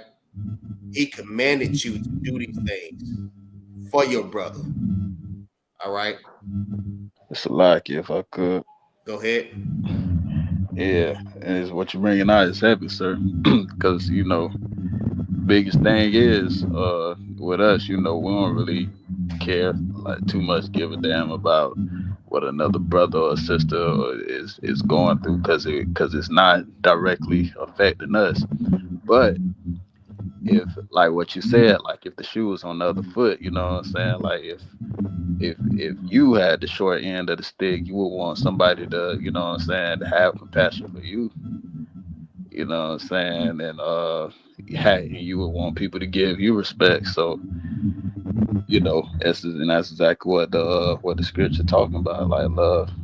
He commanded you to do these things for your brother. All right. It's a like if I could. Go ahead. Yeah, and it's what you're bringing out is heavy, sir. Because biggest thing is with us, we don't really care like too much, give a damn about what another brother or sister is going through, because it's not directly affecting us. But if, like what you said, like if the shoe was on the other foot, you know what I'm saying? Like if you had the short end of the stick, you would want somebody to, you know what I'm saying, to have compassion for you. You know what I'm saying? And you would want people to give you respect. So, that's exactly what the scripture talking about. Like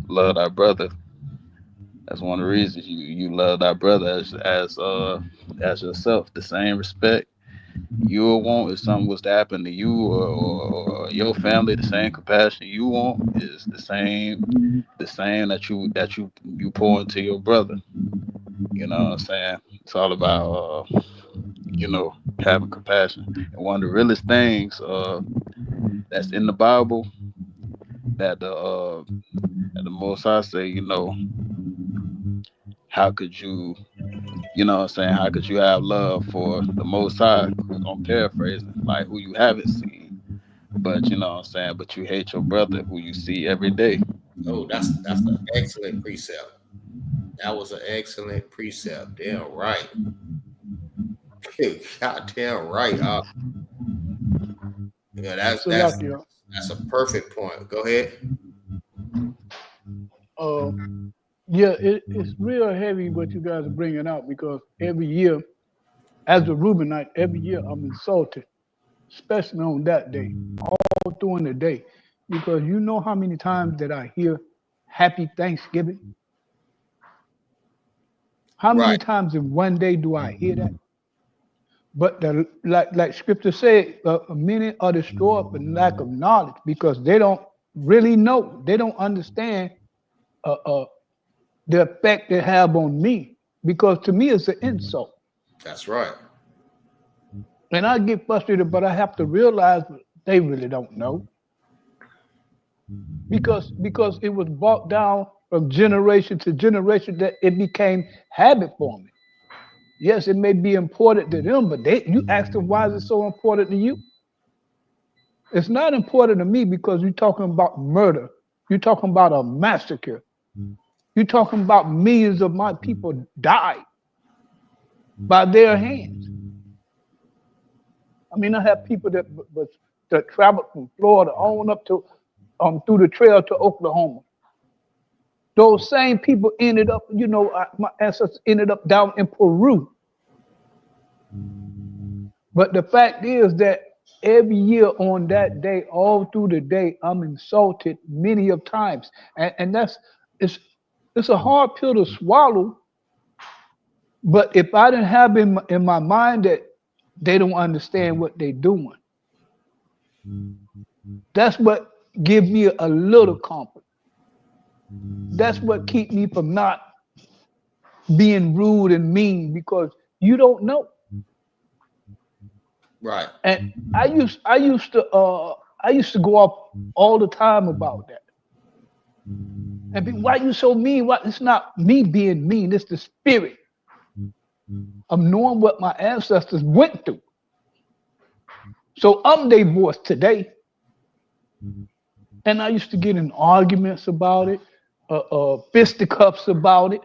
love thy brother. That's one of the reasons you love thy brother as yourself. The same respect you will want if something was to happen to you or your family. The same compassion you want is the same that you pour into your brother. You know what I'm saying? It's all about having compassion. And one of the realest things that's in the Bible that the Most High say, how could you, how could you have love for the Most High? I'm paraphrasing, like who you haven't seen, but but you hate your brother who you see every day. Oh, that's an excellent precept. That was an excellent precept. Damn right. Goddamn right. That's a perfect point. Go ahead. Yeah, it's real heavy what you guys are bringing out, because every year, as a Reubenite, every year I'm insulted, especially on that day, all during the day, because you know how many times that I hear Happy Thanksgiving? How many times in one day do I hear that? But like Scripture said, many are destroyed for lack of knowledge, because they don't really know, they don't understand the effect they have on me, because to me it's an insult. That's right. And I get frustrated, but I have to realize they really don't know, because it was brought down from generation to generation that it became habit for me. Yes, it may be important to them, but you ask them, why is it so important to you? It's not important to me because you're talking about murder. You're talking about a massacre. You're talking about millions of my people died by their hands. I mean, I have people that traveled from Florida on up to through the trail to Oklahoma. Those same people ended up, my ancestors ended up down in Peru. But the fact is that every year on that day, all through the day, I'm insulted many of times, and it's a hard pill to swallow. But if I didn't have in my mind that they don't understand what they're doing, that's what gives me a little comfort. That's what keeps me from not being rude and mean, because you don't know. Right. And I used to go off all the time about that. And why you so mean? Why? It's not me being mean. It's the spirit of knowing what my ancestors went through. So I'm their voice today. And I used to get in arguments about it, fisticuffs about it.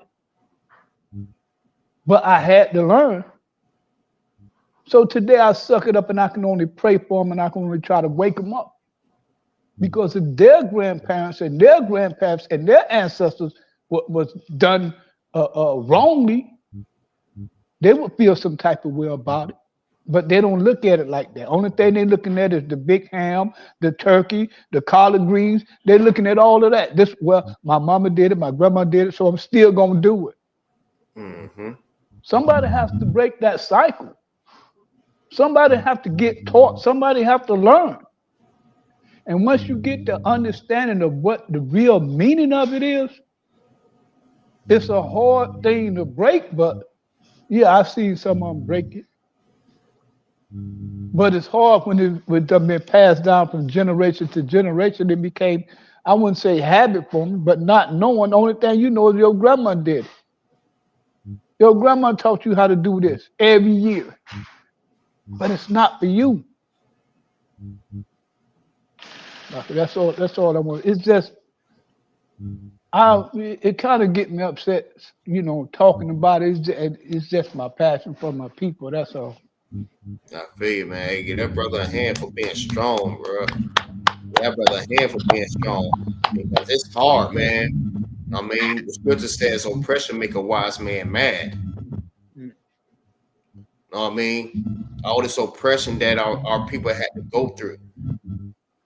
But I had to learn. So today I suck it up, and I can only pray for them, and I can only try to wake them up. Because if their grandparents and their grandparents and their ancestors was done wrongly, they would feel some type of way about it. But they don't look at it like that. Only thing they're looking at is the big ham, the turkey, the collard greens. They're looking at all of that. This, well, my mama did it, my grandma did it, so I'm still gonna do it. Mm-hmm. Somebody has to break that cycle. Somebody have to get taught. Somebody have to learn. And once you get the understanding of what the real meaning of it is, it's a hard thing to break. But yeah, I've seen some of them break it. But it's hard when it's been passed down from generation to generation. It became, I wouldn't say habit for me, but not knowing. The only thing you know is your grandma did it. Your grandma taught you how to do this every year. But it's not for you. That's all I want. It's just, it kind of get me upset, talking about it. It's just my passion for my people. That's all. I feel you, man. Hey, give that brother a hand for being strong, bro. Give that brother a hand for being strong. Because it's hard, man. I mean, the scripture says oppression make a wise man mad. You know what I mean? All this oppression that our people had to go through.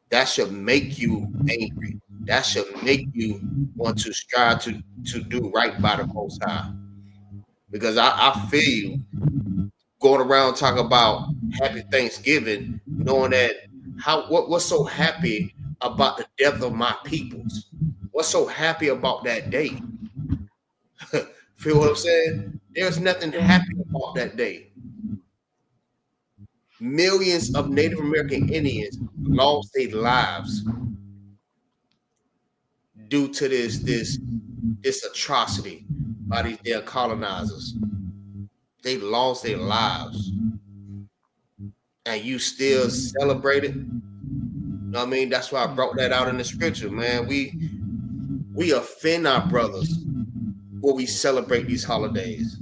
That should make you angry. That should make you want to strive to do right by the Most High. Because I feel you going around talking about Happy Thanksgiving, knowing that what's so happy about the death of my peoples? What's so happy about that day? Feel what I'm saying? There's nothing happy about that day. Millions of Native American Indians lost their lives due to this atrocity by these damn colonizers. They lost their lives. And you still celebrate it? You know what I mean? That's why I brought that out in the scripture, man. We offend our brothers when we celebrate these holidays.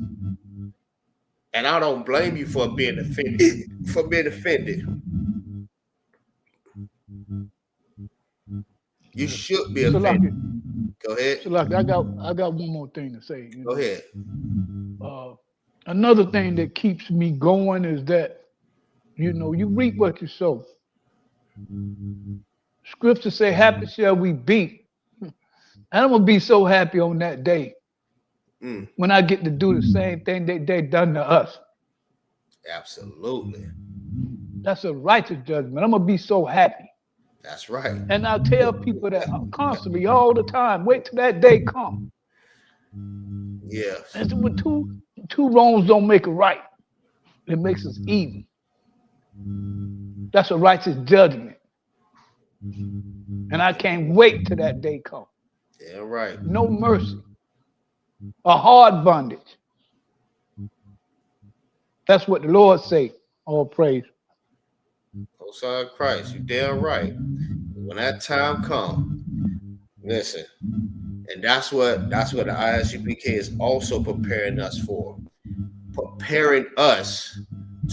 And I don't blame you for being offended. You should be offended. Go ahead. So like I got one more thing to say. Go ahead. Another thing that keeps me going is that, you reap what you sow. Scripture say, happy shall we be. And I'm going to be so happy on that day when I get to do the same thing they done to us. Absolutely. That's a righteous judgment. I'm going to be so happy. That's right. And I tell people that constantly, all the time, wait till that day come. Yes. And so when two wrongs don't make a right, it makes us even. That's a righteous judgment. And I can't wait till that day come. Yeah, right. No mercy. A hard bondage. That's what the Lord say. All praise. Outside Christ, you damn right. When that time comes, listen, and that's what the ISUPK is also preparing us for. Preparing us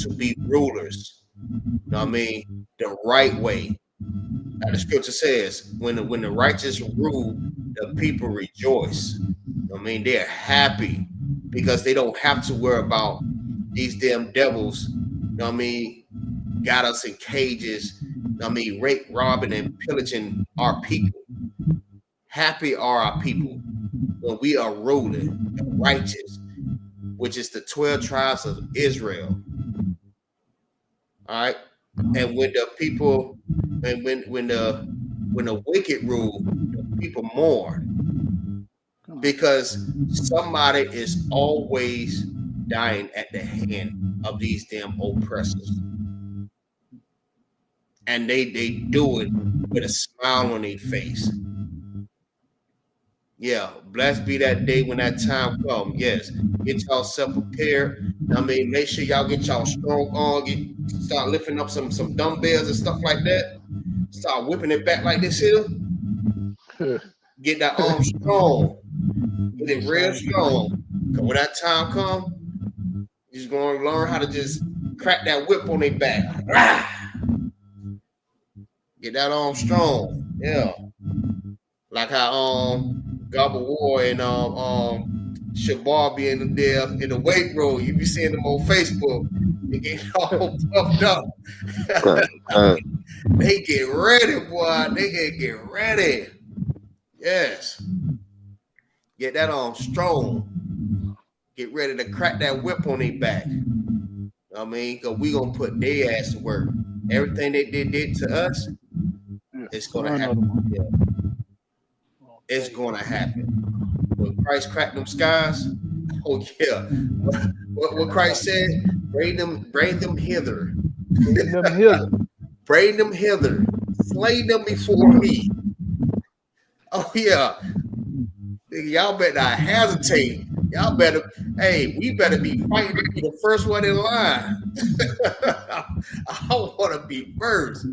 to be rulers. You know what I mean? The right way. Like the scripture says, when the righteous rule, the people rejoice. You know what I mean? They're happy because they don't have to worry about these damn devils. You know what I mean? Got us in cages. You know what I mean? Rape, robbing, and pillaging our people. Happy are our people when we are ruling and righteous, which is the 12 tribes of Israel. All right. And when the people, when the wicked rule, the people mourn because somebody is always dying at the hand of these damn oppressors. And they do it with a smile on their face. Yeah, blessed be that day when that time comes. Yes, get yourself prepared. I mean, make sure y'all get y'all strong on. Start lifting up some dumbbells and stuff like that. Start whipping it back like this here. Get that arm strong. Get it real strong. Because when that time comes, you're just going to learn how to just crack that whip on their back. Get that arm strong. Yeah. Like how Gobble War and Shabar be in the weight room. You be seeing them on Facebook. They get all puffed up. Right. They get ready, boy. They get ready. Yes. Get that on strong. Get ready to crack that whip on their back. I mean, because we going to put their ass to work. Everything they did to us, it's going to happen. Yeah. It's going to happen. When Christ cracked them skies, oh yeah. What Christ said, bring them hither. Bring them hither. Slay them before me. Oh yeah. Y'all better not hesitate. Y'all better, we better be fighting to be the first one in line. I don't want to be first.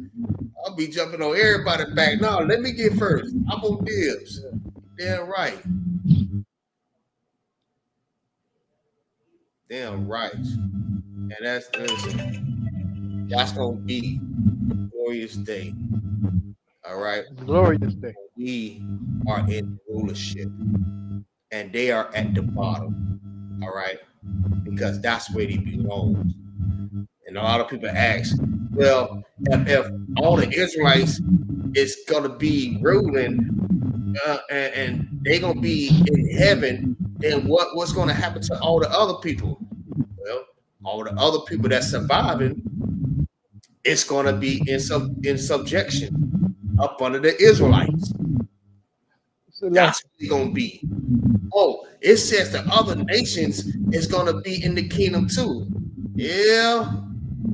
I'll be jumping on everybody's back. No, let me get first. I'm on dibs. Damn right. Damn right. And that's gonna be a glorious day. All right. Glorious day. We are in rulership. And they are at the bottom, all right? Because that's where they belong. And a lot of people ask, well, if all the Israelites is going to be ruling and they're going to be in heaven, then what's going to happen to all the other people? Well, all the other people that's surviving, it's going to be in subjection up under the Israelites. That's what it's going to be. Oh, it says the other nations is going to be in the kingdom too. Yeah,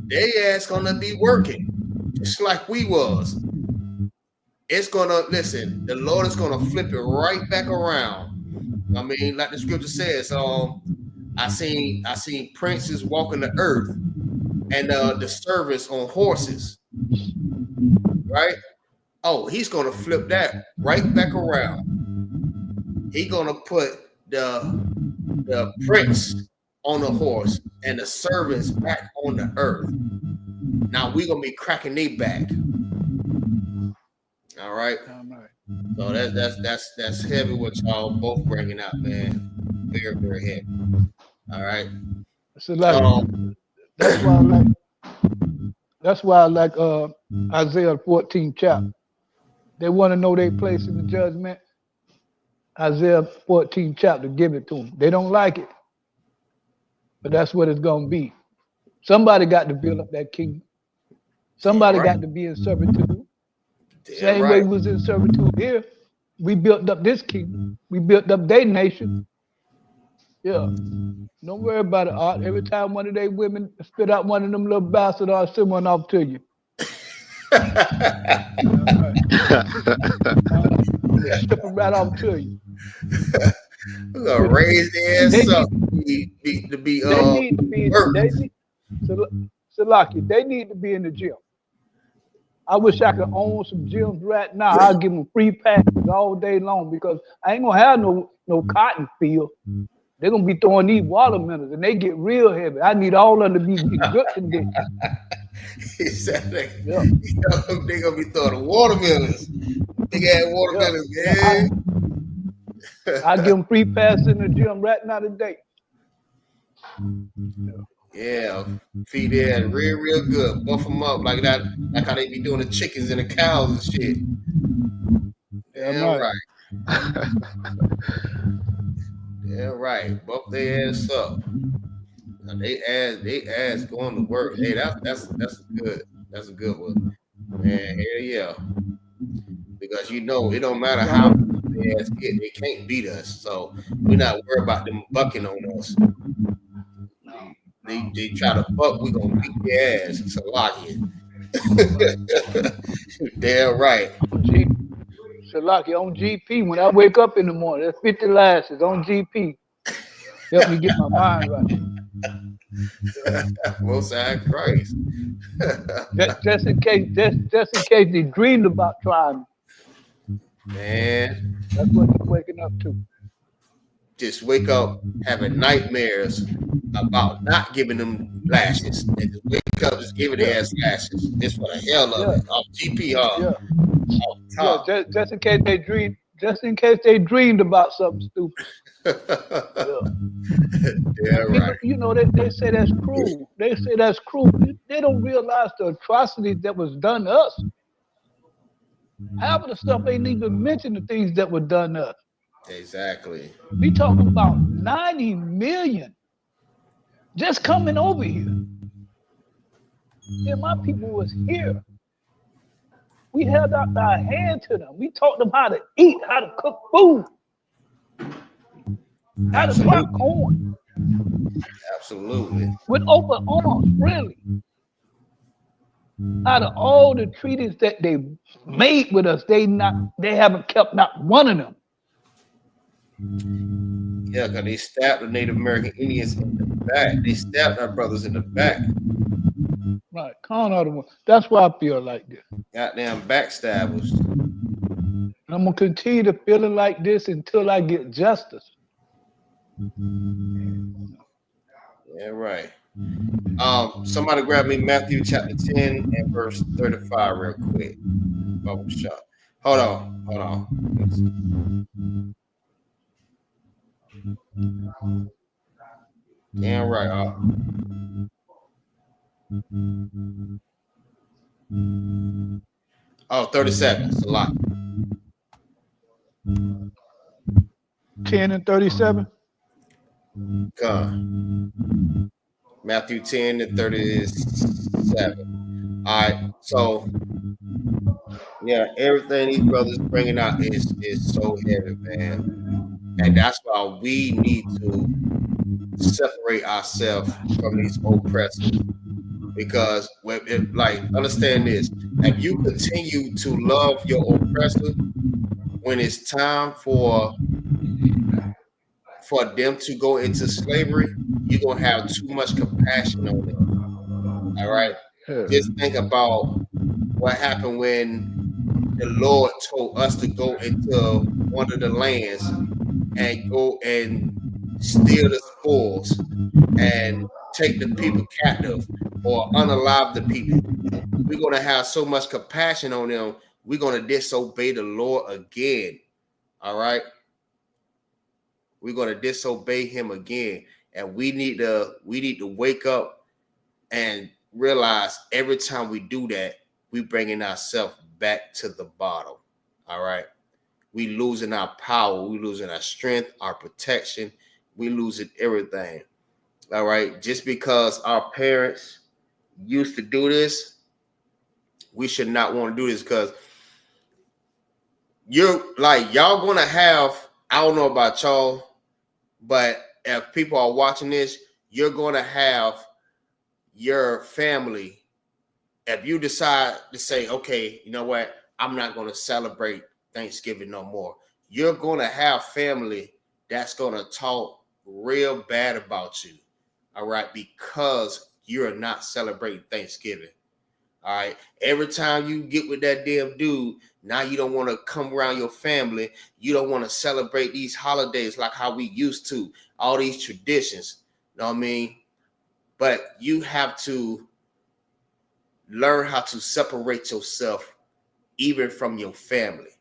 they ass going to be working just like we was. It's going to, listen, the Lord is going to flip it right back around. I mean, like the scripture says, I seen princes walking the earth and the servants on horses, right? Oh, he's going to flip that right back around. He's going to put the prince on the horse and the servants back on the earth. Now we're going to be cracking their back. All right. So that's heavy what y'all both bringing out, man. Very, very heavy. All right. So that's why I like Isaiah 14 chapter. They want to know their place in the judgment. Isaiah 14 chapter, give it to them. They don't like it, but that's what it's going to be. Somebody got to build up that kingdom. Somebody got to be in servitude. Same way we was in servitude here. We built up this kingdom. We built up their nation. Yeah. Don't worry about it, Art. Every time one of their women spit out one of them little bastards, I'll send one off to you. Strip them right off to you. We're gonna raise their ass up to be Salaki, they need to be in the gym. I wish I could own some gyms right now. I'll give them free passes all day long because I ain't gonna have no cotton field. They're gonna be throwing these watermelons and they get real heavy. I need all of them to be good condition. Exactly. Yeah. They're gonna be throwing the watermelons. Big ass watermelons, man. I give them free pass in the gym right now today. Yeah, feed their real good. Buff them up like that, like how they be doing the chickens and the cows and shit. Yeah, right. Yeah, right. Buff their ass up. Now, they ass going to work. Hey, that's good. That's a good one. Man, hell yeah. Because it don't matter how they ass get, they can't beat us. So we're not worried about them bucking on us. They try to buck, we're gonna beat their ass. It's a lot here. Damn right. Shalaki on GP. When I wake up in the morning, there's 50 lashes on GP. Help me get my mind right. Most High Christ. just in case they dreamed about trying. Man, that's what they're waking up to. Just wake up having nightmares about not giving them lashes. And just wake up just giving their ass lashes. Just for the hell of it. Off GP, just in case they dream just in case they dreamed about something stupid. Yeah, right. You know, they say that's cruel. They say that's cruel. They don't realize the atrocities that was done to us. Half of the stuff ain't even mention the things that were done to us. Exactly. We talking about 90 million just coming over here. And my people was here. We held out our hand to them. We taught them how to eat, how to cook food, how to crop corn. Absolutely. With open arms, really. Out of all the treaties that they made with us, they haven't kept not one of them. Yeah, because they stabbed the Native American Indians in the back. They stabbed our brothers in the back. Right, that's why I feel like this. Goddamn backstabbers. And I'm gonna continue to feeling like this until I get justice. Yeah, right. Somebody grab me Matthew chapter 10 and verse 35 real quick. Bubble shot. Hold on. Damn right. 37. It's a lot. 10 and 37. Come. Matthew 10 and 37. All right. So, yeah, everything these brothers bringing out is so heavy, man. And that's why we need to separate ourselves from these oppressors. Because, understand this. If you continue to love your oppressor, when it's time for them to go into slavery, you're going to have too much compassion on them. All right? Just think about what happened when the Lord told us to go into one of the lands and go and steal the spoils and take the people captive or unalive the people. We're going to have so much compassion on them, we're going to disobey the Lord again. All right? We're going to disobey him again. And we need to wake up and realize every time we do that, we bringing ourselves back to the bottom. All right. We losing our power. We losing our strength, our protection. We losing everything. All right. Just because our parents used to do this, we should not want to do this, because y'all going to have, I don't know about y'all, but if people are watching this, you're going to have your family. If you decide to say, okay, you know what, I'm not going to celebrate Thanksgiving no more, you're going to have family that's going to talk real bad about you. All right. Because you're not celebrating Thanksgiving. All right. Every time you get with that damn dude, now you don't want to come around your family. You don't want to celebrate these holidays like how we used to, all these traditions. You know what I mean? But you have to learn how to separate yourself even from your family.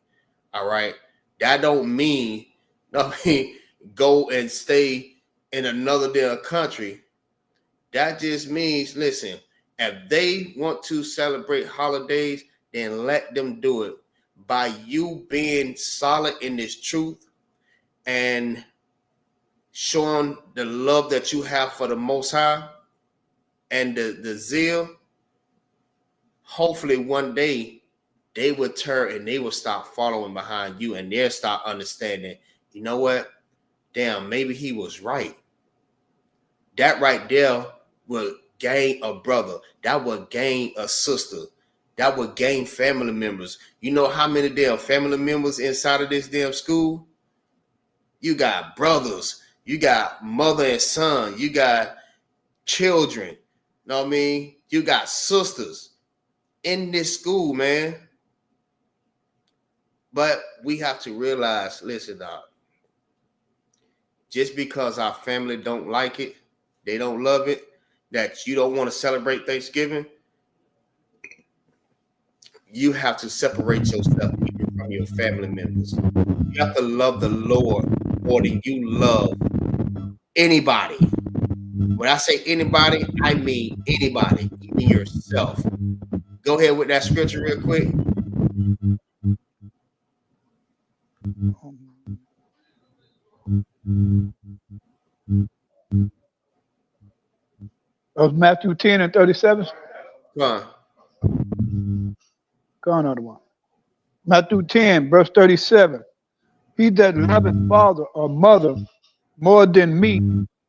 All right. That don't mean, go and stay in another damn country. That just means, listen, if they want to celebrate holidays, then let them do it by you being solid in this truth and showing the love that you have for the Most High and the zeal. Hopefully one day they will turn and they will stop following behind you, and they'll start understanding, you know what? Damn, maybe he was right. That right there will gain a brother. That will gain a sister. That will gain family members. You know how many damn family members inside of this damn school? You got brothers. You got mother and son. You got children. You know what I mean? You got sisters in this school, man. But we have to realize, listen, dog, just because our family don't like it, they don't love it, that you don't want to celebrate Thanksgiving, you have to separate yourself from from your family members. You have to love the Lord more than you love anybody. When I say anybody, I mean anybody, even yourself. Go ahead with that scripture real quick. Of Matthew 10 and 37. Come on. Go on, another one. Matthew 10, verse 37. He that loveth father or mother more than me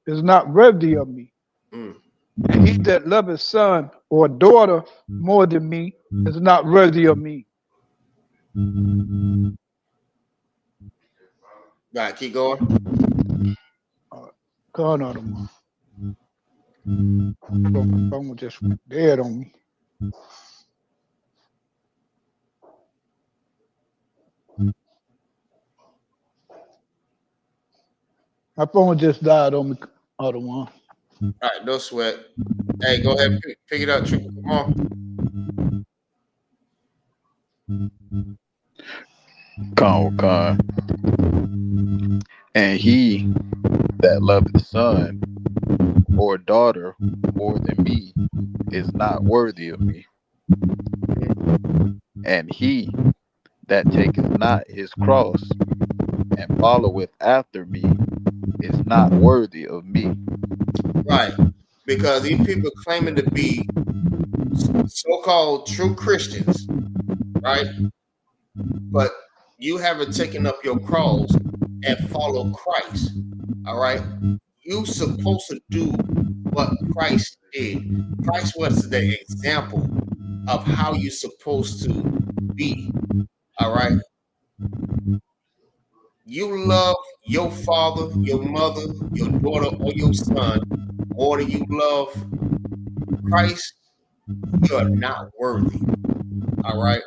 is not worthy of me. And he that loveth son or daughter more than me is not worthy of me. Right, keep going. Go on, another one. My phone just went dead on me. My phone just died on me. Other one. All right, no sweat. Hey, go ahead, pick it up, Triple. Come on. Con. And he that loveth son or daughter more than me is not worthy of me. And he that taketh not his cross and followeth after me is not worthy of me. Right. Because these people claiming to be so-called true Christians, right? But you haven't taken up your cross and follow Christ. All right. You supposed to do what Christ did. Christ was the example of how you're supposed to be. All right. You love your father, your mother, your daughter, or your son more than you love Christ, you are not worthy. All right.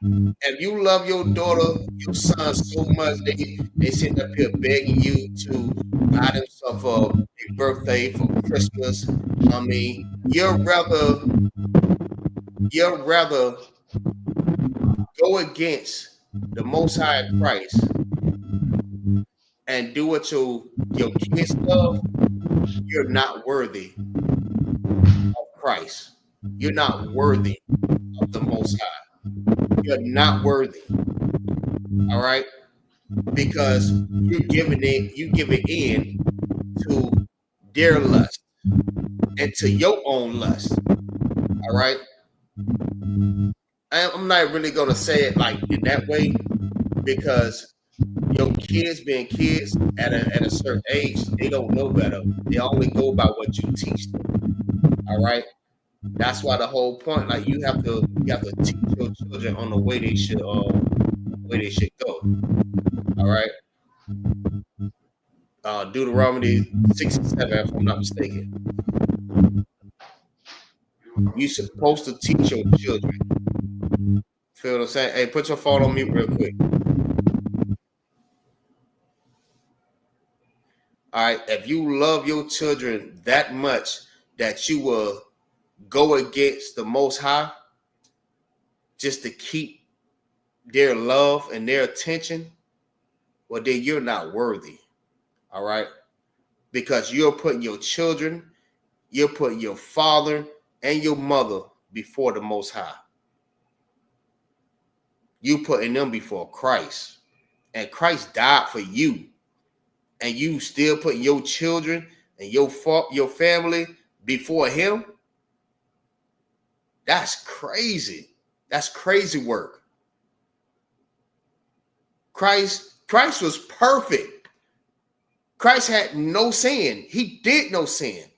If you love your daughter, your son so much, they sit up here begging you to buy themselves a birthday for Christmas. I mean, you'd rather go against the Most High Christ and do what your kids love. You're not worthy of Christ. You're not worthy of the Most High. You're not worthy. All right? Because you're giving in to their lust and to your own lust. All right? I'm not really gonna say it like in that way, because your kids being kids at a certain age, they don't know better. They only go by what you teach them. All right. That's why the whole point, like you have to teach your children on the way they should go. All right. Deuteronomy 6:7, if I'm not mistaken. You're supposed to teach your children. Feel what I'm saying? Hey, put your phone on mute real quick. All right. If you love your children that much that you will go against the Most High just to keep their love and their attention, well, then you're not worthy. All right. Because you're putting your children, you're putting your father and your mother before the Most High. You putting them before Christ, and Christ died for you, and you still putting your children and your family before him. That's crazy. That's crazy work. Christ was perfect. Christ had no sin. He did no sin.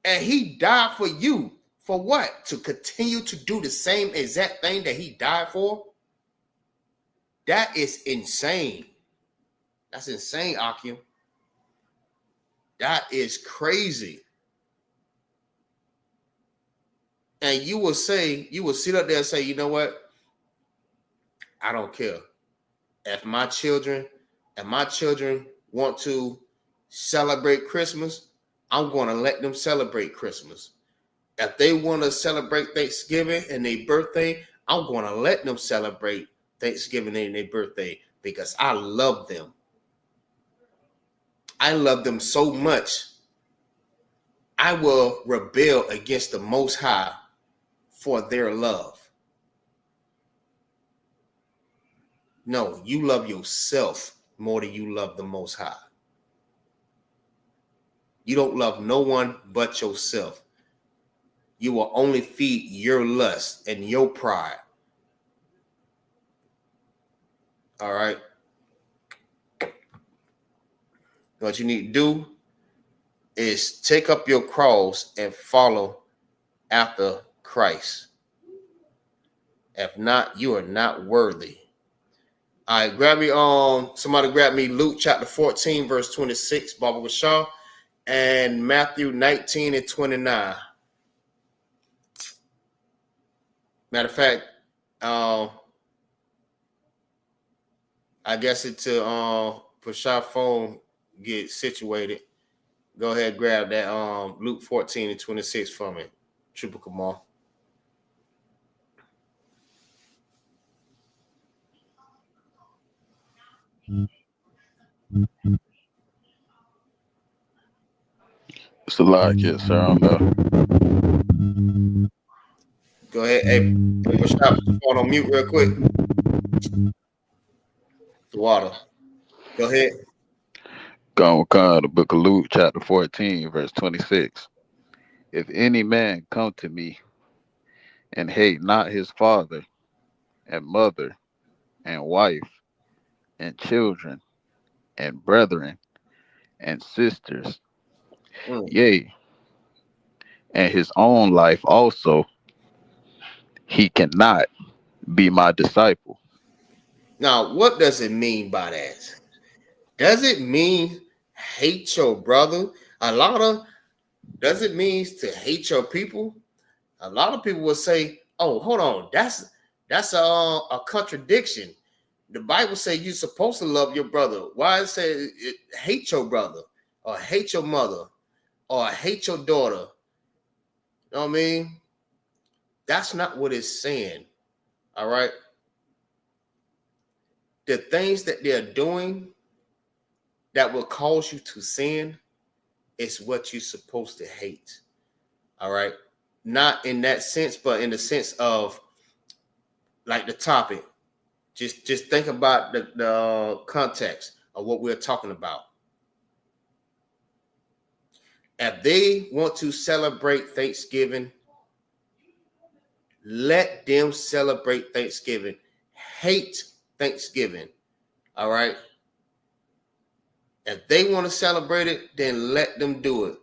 And he died for you. For what? To continue to do the same exact thing that he died for? That is insane. That's insane, Akim. That is crazy. And you will sit up there and say, you know what? I don't care. If my children want to celebrate Christmas, I'm going to let them celebrate Christmas. If they want to celebrate Thanksgiving and their birthday, I'm going to let them celebrate Thanksgiving and their birthday because I love them. I love them so much. I will rebel against the Most High for their love. No, you love yourself more than you love the Most High. You don't love no one but yourself. You will only feed your lust and your pride. All right? What you need to do is take up your cross and follow after Christ. If not, you are not worthy. All right, grab me somebody grab me Luke chapter 14, verse 26, Baba Bashar, and Matthew 19 and 29. Matter of fact, I guess until Bashar phone get situated, go ahead, grab that Luke 14 and 26 for me. Triple Kamal. It's a lot, yes, sir. I'm there. Go ahead. Hey, Bashar, put the phone on mute real quick. The water. Go ahead. Come, the book of Luke, chapter 14, verse 26. If any man come to me and hate not his father and mother and wife and children and brethren and sisters, yea, and his own life also, he cannot be my disciple. Now, what does it mean by that? Does it mean hate your brother? Does it mean to hate your people? A lot of people will say, "Oh, hold on, that's a contradiction. The Bible says you're supposed to love your brother. Why it say hate your brother or hate your mother or hate your daughter?" You know what I mean? That's not what it's saying. All right. The things that they're doing that will cause you to sin is what you're supposed to hate. All right. Not in that sense, but in the sense of like the topic. Just think about the context of what we're talking about. If they want to celebrate Thanksgiving, let them celebrate Thanksgiving. Hate Thanksgiving. All right. If they want to celebrate it, then let them do it.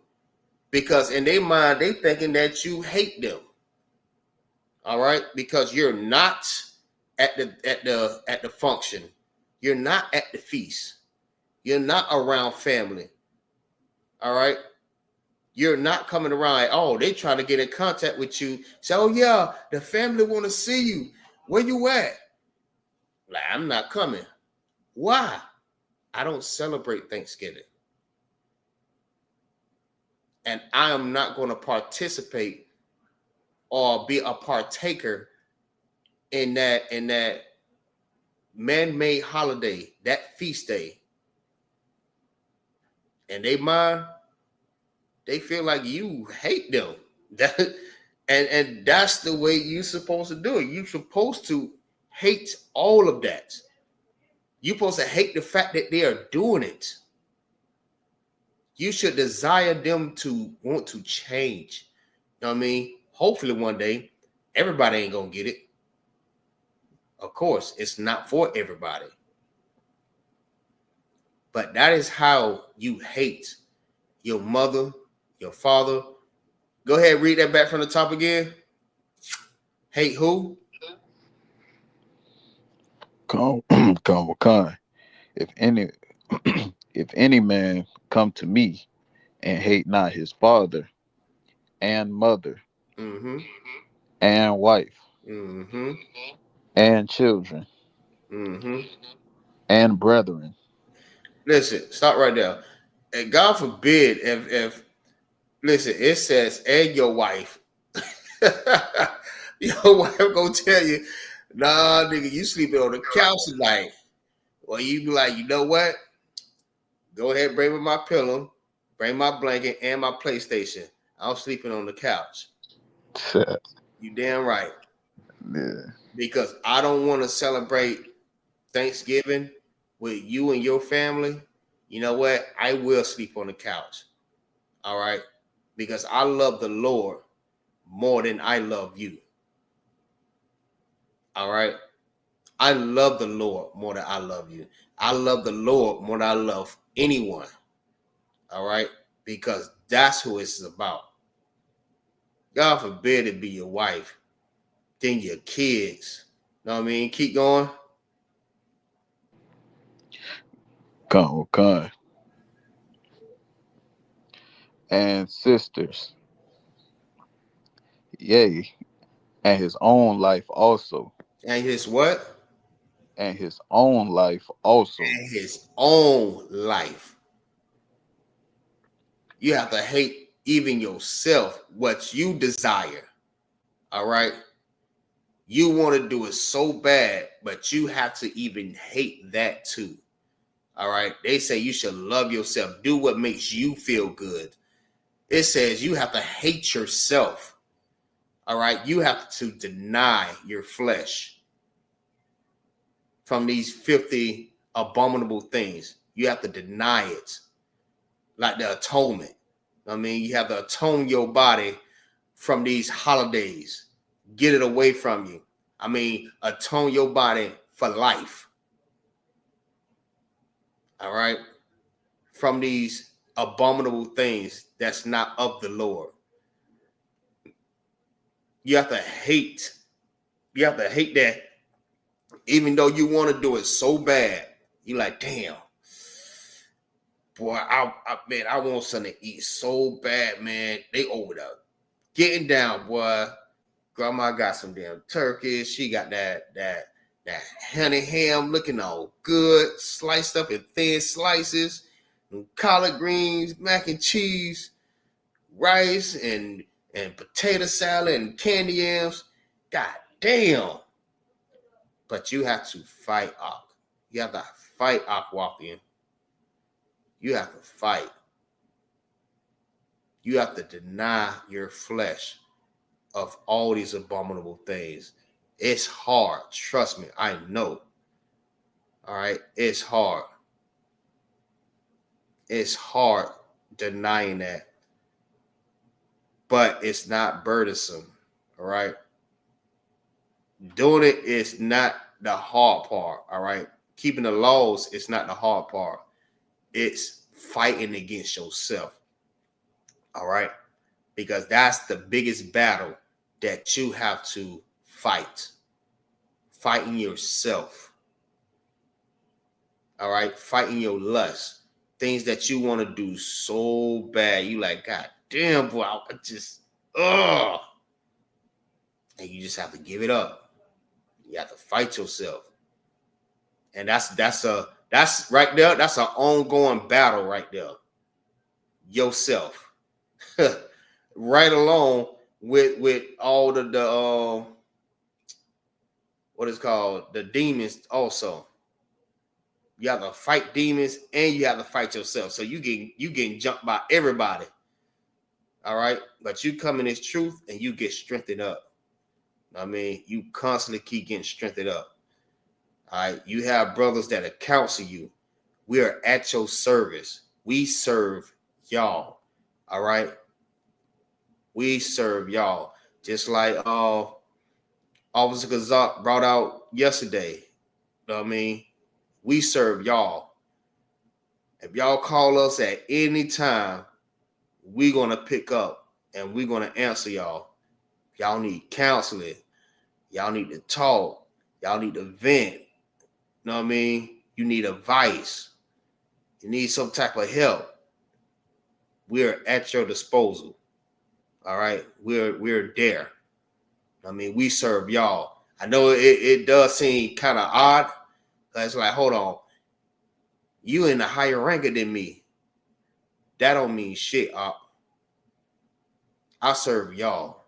Because in their mind, they thinking that you hate them. All right, because you're not at the function. You're not at the feast. You're not around family. All right. You're not coming around. Oh, they trying to get in contact with you. Say, oh yeah, the family want to see you. Where you at? Like, I'm not coming. Why? I don't celebrate Thanksgiving. And I am not going to participate or be a partaker in that man-made holiday, that feast day. And they feel like you hate them. And that's the way you're supposed to do it. You're supposed to hate all of that. You're supposed to hate the fact that they are doing it. You should desire them to want to change. You know what I mean? Hopefully one day, everybody ain't going to get it. Of course, it's not for everybody. But that is how you hate your mother, your father. Go ahead, read that back from the top again. Hate who? Come. If any man come to me and hate not his father and mother and wife and children and brethren. Listen, stop right there. And God forbid if listen, it says and your wife. Your wife gonna tell you, nah, nigga, you sleeping on the couch tonight. Well, you be like, you know what? Go ahead, bring me my pillow, bring my blanket and my PlayStation. I'm sleeping on the couch. You damn right. Yeah. Because I don't want to celebrate Thanksgiving with you and your family. You know what? I will sleep on the couch. All right. Because I love the Lord more than I love you. All right. I love the Lord more than I love you. I love the Lord more than I love anyone. All right. Because that's who it's about. God forbid it be your wife, then your kids. Know what I mean? Keep going. Come. And sisters, yea, and his own life also. And his what? And his own life also. And his own life. You have to hate even yourself, what you desire. All right. You want to do it so bad, but you have to even hate that too. All right. They say you should love yourself. Do what makes you feel good. It says you have to hate yourself. All right. You have to deny your flesh from these filthy, abominable things. You have to deny it. Like the atonement. I mean, you have to atone your body from these holidays. Get it away from you. I mean, atone your body for life. All right? From these abominable things that's not of the Lord. You have to hate. You have to hate that. Even though you want to do it so bad, you're like, damn. Boy, I want something to eat so bad, man. They over there getting down, boy. Grandma got some damn turkey. She got that honey ham looking all good, sliced up in thin slices, and collard greens, mac and cheese, rice, and potato salad and candy yams. God damn. But you have to fight Ak. You have to fight Ak-Wapian. You have to fight. You have to deny your flesh of all these abominable things. It's hard. Trust me. I know. All right. It's hard. It's hard denying that. But it's not burdensome. All right. Doing it is not the hard part. All right. Keeping the laws is not the hard part. It's fighting against yourself. All right. Because that's the biggest battle that you have to fight. Fighting yourself. All right. Fighting your lust. Things that you want to do so bad. You like, God damn, boy, I just, ugh. And you just have to give it up. You have to fight yourself. And that's right there. That's an ongoing battle right there. Yourself. Right along with all the what is called the demons also. You have to fight demons and you have to fight yourself. So you getting jumped by everybody. All right. But you come in this truth and you get strengthened up. I mean, you constantly keep getting strengthened up. All right. You have brothers that counsel you. We are at your service. We serve y'all. All right. We serve y'all. Just like Officer Gazak brought out yesterday. You know what I mean? We serve y'all. If y'all call us at any time, we're going to pick up and we're going to answer y'all. Y'all need counseling. Y'all need to talk. Y'all need to vent. You know what I mean? You need advice. You need some type of help. We're at your disposal. All right? We're there. I mean, we serve y'all. I know it does seem kind of odd. It's like, hold on. You in a higher rank than me. That don't mean shit. I serve y'all.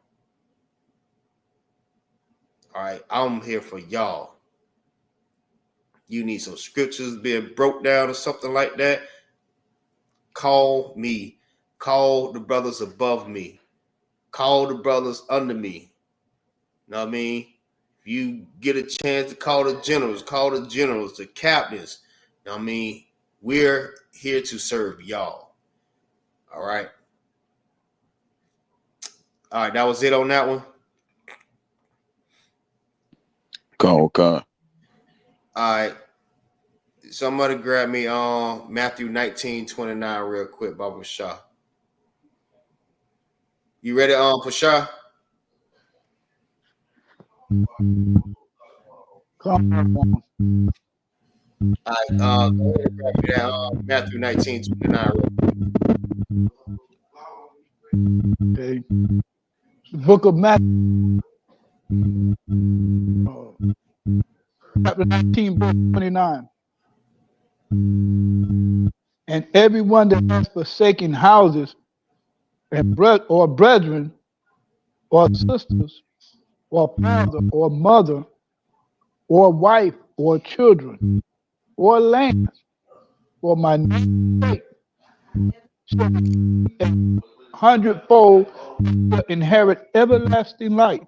All right, I'm here for y'all. You need some scriptures being broke down or something like that, call me. Call the brothers above me. Call the brothers under me. You know what I mean? If you get a chance to call the generals, the captains. You know what I mean? We're here to serve y'all. All right. All right, that was it on that one. Go. All right. Somebody grab me on Matthew 19:29 real quick, Baba Shah. You ready on Pasha? Come on. All right, go ahead and grab me that Matthew 19:29 real quick. Okay. The book of Matthew, chapter 19, verse 29. And everyone that has forsaken houses and brethren or sisters or father or mother or wife or children or lands for my name's sake shall receive a hundredfold shall inherit everlasting life.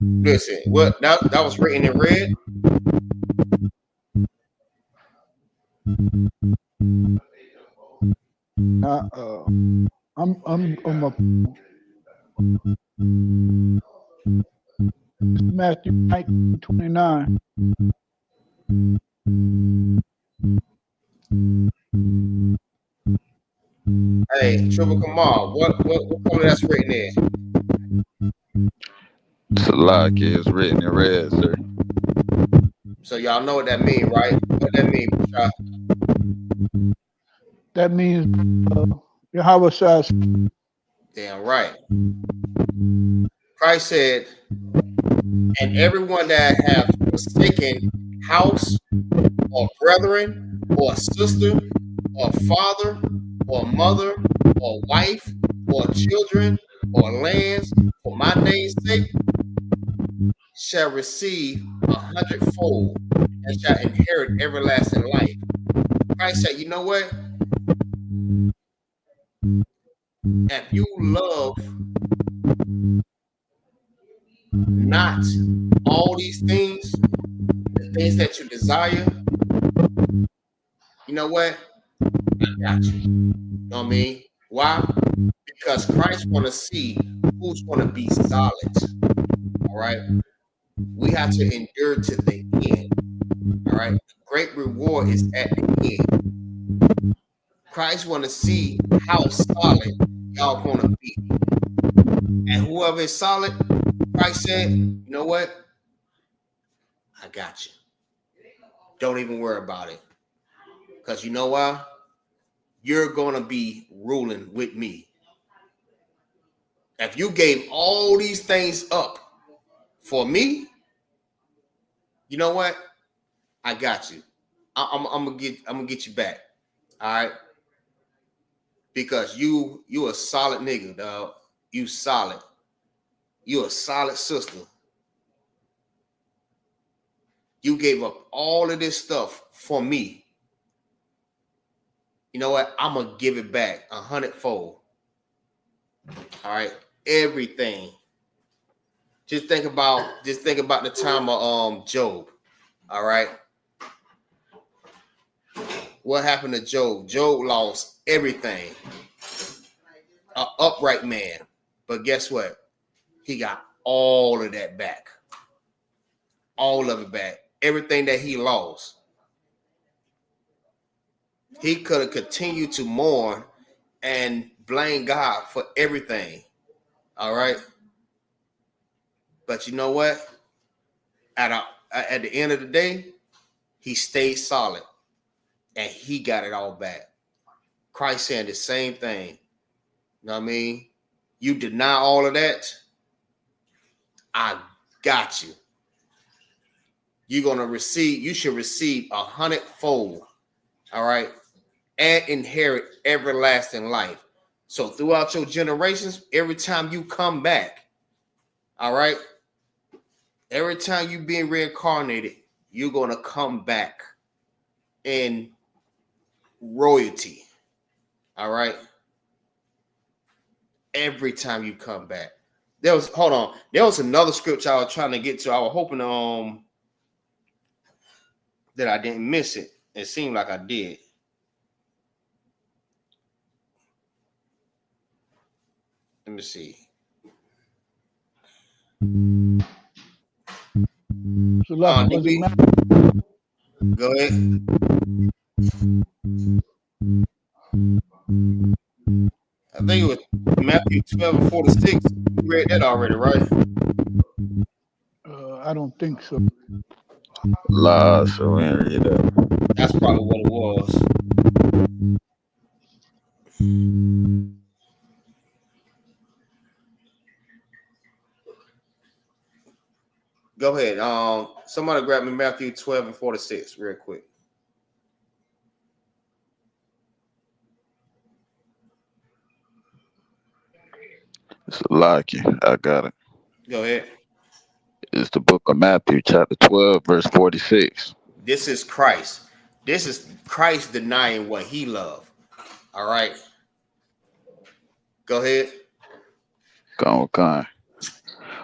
Listen, what that was written in red. Matthew 19:29. Hey, Triple Kamal, what color that's written in? Salak is written in red, sir. So y'all know what that means, right? What that mean, Pasha? That means Yahweh says, Damn right. Christ said, and everyone that have forsaken house or brethren or sister or father or mother or wife or children or lands for my name's sake shall receive 100-fold and shall inherit everlasting life. Christ said, you know what? If you love not all these things, the things that you desire, you know what? I got you. You know what I mean? Why? Because Christ want to see who's going to be solid. All right? We have to endure to the end. All right? The great reward is at the end. Christ want to see how solid y'all going to be. And whoever is solid, Christ said, you know what? I got you. Don't even worry about it. Because you know why? You're going to be ruling with me. If you gave all these things up for me, you know what? I got you. I'm gonna get you back. All right. Because you a solid nigga, dog. You solid. You a solid sister. You gave up all of this stuff for me. You know what? I'm gonna give it back 100-fold. All right, everything. Just think about the time of Job. All right. What happened to Job? Job lost everything. An upright man. But guess what? He got all of that back. All of it back. Everything that he lost. He could have continued to mourn and blame God for everything. All right. But you know what? At the end of the day, he stayed solid and he got it all back. Christ saying the same thing. You know what I mean? You deny all of that, I got you. You should receive 100-fold. All right. And inherit everlasting life. So throughout your generations, every time you come back, all right, Every time you being reincarnated, you're gonna come back in royalty. All right. Every time you come back. There was another scripture I was trying to get to. I was hoping that I didn't miss it. It seemed like I did. Let me see. So like, go ahead. I think it was Matthew 12:46. You read that already, right? I don't think so. So read that. That's probably what it was. Go ahead. Somebody grab me Matthew 12:46 real quick. It's lucky. I got it. Go ahead. It's the book of Matthew, chapter 12, verse 46. This is Christ. This is Christ denying what he loved. All right. Go ahead. Go on.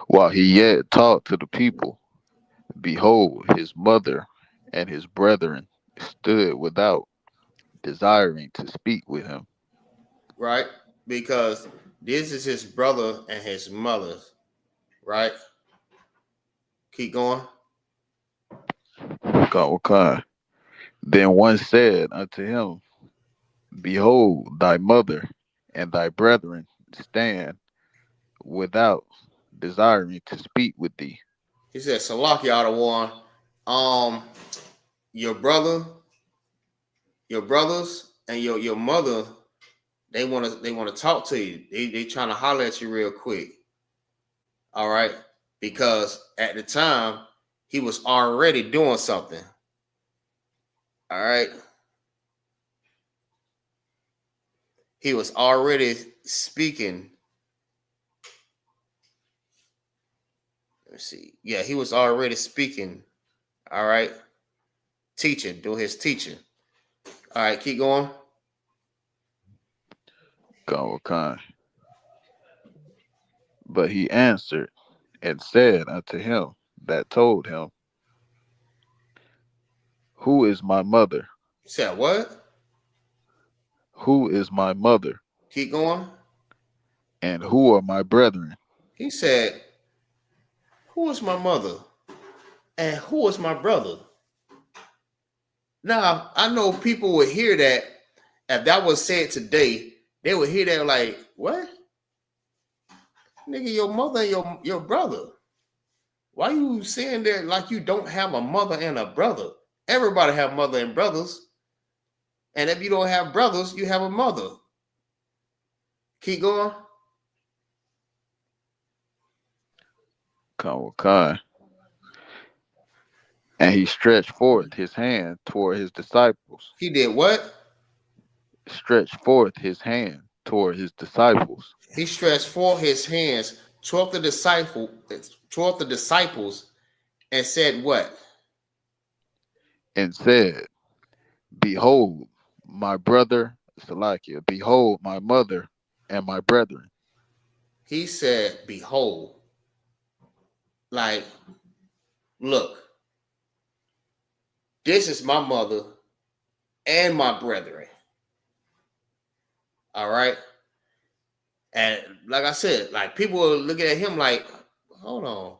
While he yet talked to the people, behold, his mother and his brethren stood without, desiring to speak with him. Right? Because this is his brother and his mother. Right? Keep going. Go on. Then one said unto him, behold, thy mother and thy brethren stand without, desiring to speak with thee. He said, Salaki out of one. Your brothers and your mother, they want to talk to you. They trying to holler at you real quick. All right. Because at the time he was already doing something. All right. He was already speaking. Let's see. Yeah, he was already speaking. All right. Teaching, do his teaching. All right, keep going. Go on. But he answered and said unto him that told him, who is my mother? He said, what? Who is my mother? Keep going. And who are my brethren? He said, who is my mother? And who is my brother? Now, I know people would hear that. If that was said today, they would hear that like, what? Nigga, your mother and your brother. Why you saying that like you don't have a mother and a brother? Everybody have mother and brothers. And if you don't have brothers, you have a mother. Keep going. Come. And he stretched forth his hand toward his disciples. He did what? Stretched forth his hand toward his disciples. He stretched forth his hands toward the disciples and said what? And said, behold, my brother, Salakia, behold, my mother and my brethren. He said, behold. Like, look, this is my mother and my brethren. All right. And like I said, like people are looking at him like, hold on.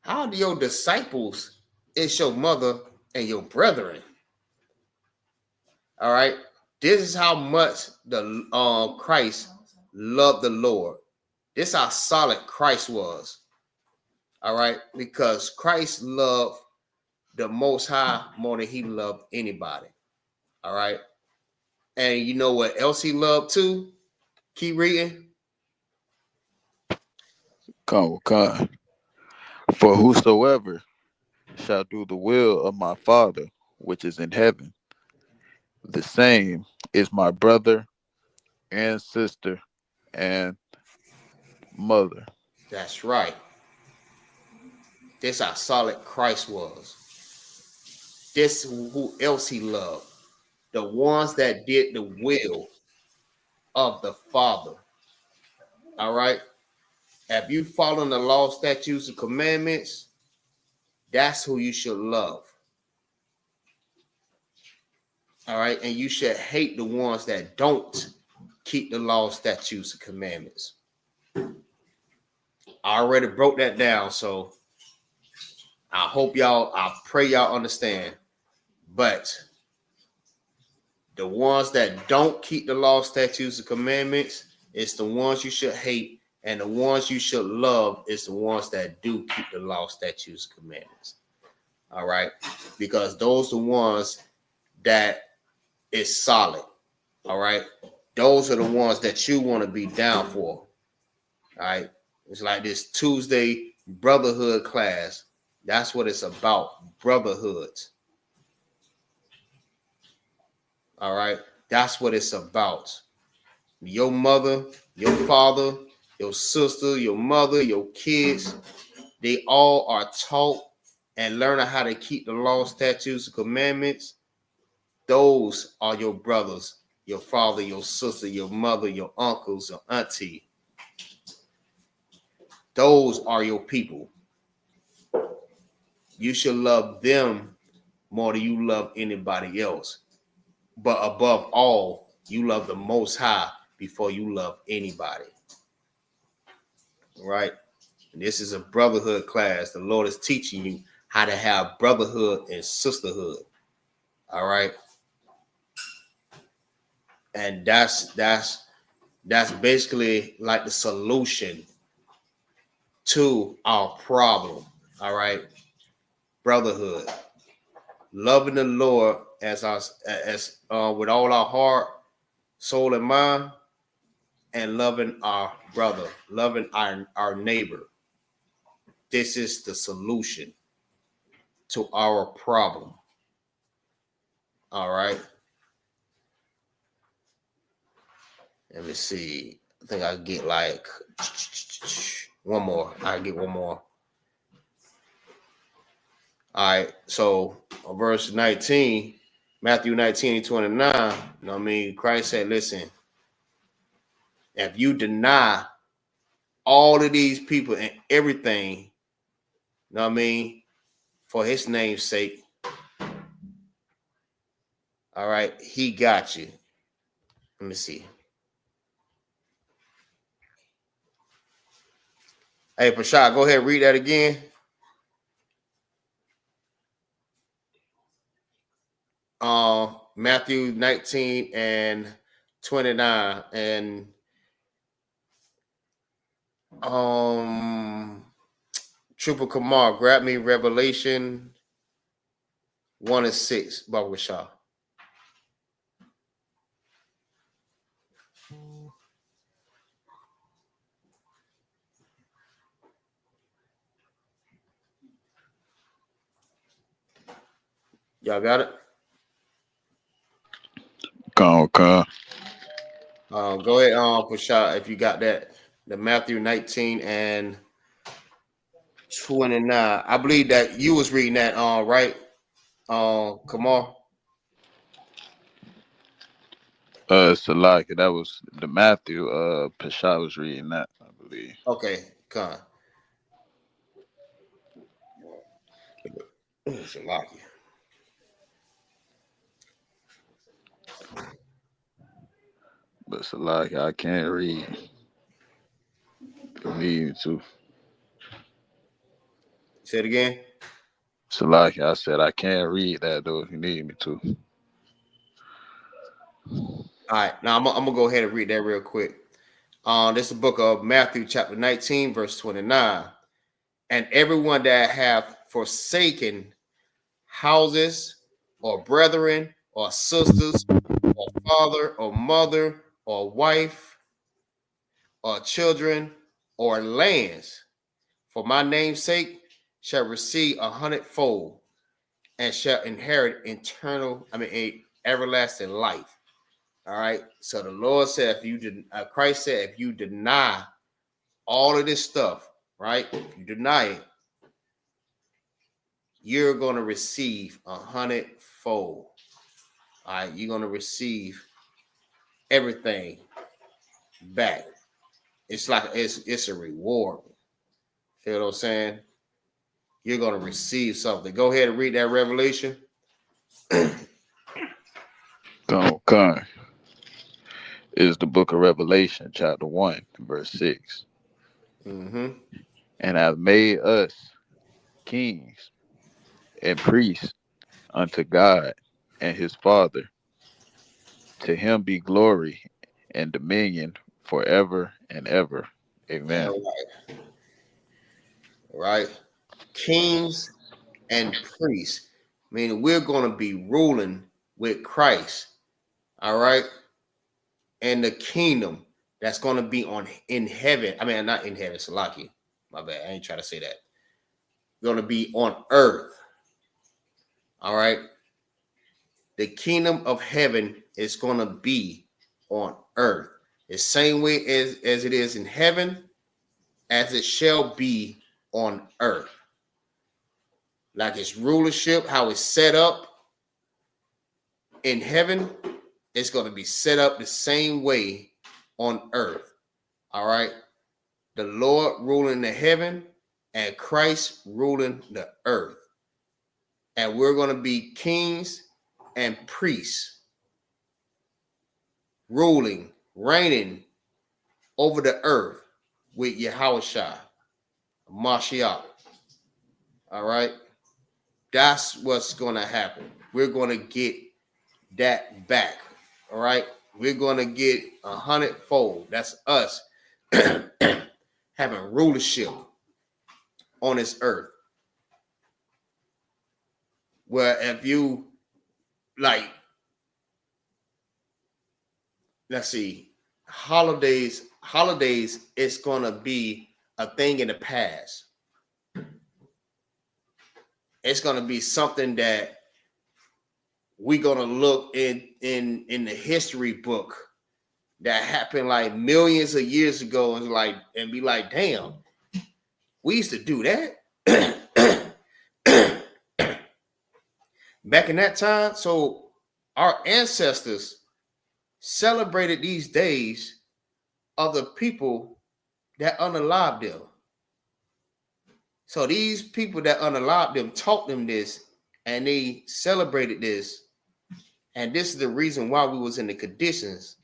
How do your disciples is your mother and your brethren? All right. This is how much the Christ loved the Lord. This is how solid Christ was. All right. Because Christ loved the Most High more than he loved anybody. All right. And you know what else he loved too? Keep reading. Come. For whosoever shall do the will of my Father which is in heaven, the same is my brother and sister and mother. That's right. This how solid Christ was. This who else he loved. The ones that did the will of the Father. All right. If you follow the law, statutes, and commandments, that's who you should love. All right. And you should hate the ones that don't keep the law, statutes, and commandments. I already broke that down. So I pray y'all understand. But the ones that don't keep the law, statutes, and commandments, it's the ones you should hate. And the ones you should love is the ones that do keep the law, statutes, and commandments. All right. Because those are the ones that is solid. All right. Those are the ones that you want to be down for. All right. It's like this Tuesday brotherhood class. That's what it's about. Brotherhoods. All right. That's what it's about. Your mother, your father, your sister, your mother, your kids, they all are taught and learning how to keep the law, statutes, and commandments. Those are your brothers, your father, your sister, your mother, your uncles, your auntie. Those are your people. You should love them more than you love anybody else. But above all, you love the Most High before you love anybody. Right? And this is a brotherhood class. The Lord is teaching you how to have brotherhood and sisterhood. All right? And that's basically like the solution to our problem. All right? Brotherhood. Loving the Lord as with all our heart, soul, and mind, and loving our brother, loving our neighbor. This is the solution to our problem. All right. Let me see. I think I get like one more. I get one more. All right. So verse 19, Matthew 19:29. You know what I mean? Christ said, listen, if you deny all of these people and everything, you know what I mean, for his name's sake, all right, he got you. Let me see. Hey, Prashad, go ahead and read that again. Matthew 19:29 and Trooper Kamar, grab me Revelation 1:6, Baba Shah. Y'all got it? Go. Go ahead, Prashad, if you got that. The Matthew 19:29. I believe that you was reading that, right? Kamar. Salaki, that was the Matthew. Pesha was reading that, I believe. Okay, come on. Salaki. But Salaki, I can't read. You need me to. Say it again. Salaki, I said I can't read that though if you need me to. All right, now I'm gonna go ahead and read that real quick. This is the book of Matthew, chapter 19, verse 29. And everyone that have forsaken houses, or brethren, or sisters, or father, or mother, or wife, or children, or lands, for my name's sake, shall receive 100-fold, and shall inherit everlasting life. All right. So the Lord said, Christ said, if you deny all of this stuff, right? If you deny it, you're going to receive 100-fold. All right, you're going to receive everything back. It's like it's a reward. Feel what I'm saying? You're going to receive something. Go ahead and read that Revelation. Okay. Is the book of Revelation, chapter 1, verse 6. Mm-hmm. And have made us kings and priests unto God and his Father. To him be glory and dominion forever and ever. Amen. All right. Kings and priests. Meaning we're going to be ruling with Christ. All right. And the kingdom that's going to be in heaven. I mean, not in heaven, Salaki. My bad. I ain't trying to say that. Going to be on earth. All right. The kingdom of heaven is going to be on earth. The same way as it is in heaven, as it shall be on earth. Like its rulership, how it's set up in heaven, it's going to be set up the same way on earth. All right. The Lord ruling the heaven and Christ ruling the earth. And we're going to be kings and priests, ruling, reigning over the earth with Yahushua, Mashiach. All right. That's what's going to happen. We're going to get that back. All right. We're going to get 100-fold. That's us having rulership on this earth. Where if you like, let's see, holidays, it's going to be a thing in the past. It's going to be something that we're going to look in the history book that happened like millions of years ago and be like, damn, we used to do that back in that time. So our ancestors celebrated these days of the people that unalived them. So these people that unalived them taught them this, and they celebrated this. And this is the reason why we was in the conditions.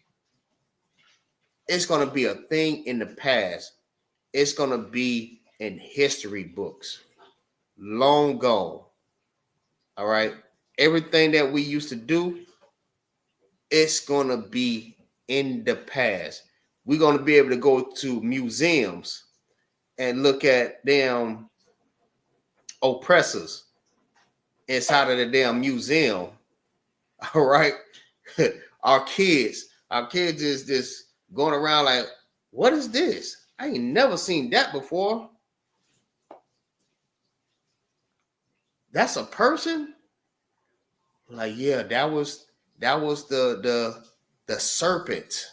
It's going to be a thing in the past. It's going to be in history books. Long gone. All right. Everything that we used to do, it's going to be in the past. We're going to be able to go to museums and look at damn oppressors inside of the damn museum. All right. Our kids is just going around like, what is this? I ain't never seen that before. That's a person? Like, yeah, that was the serpent.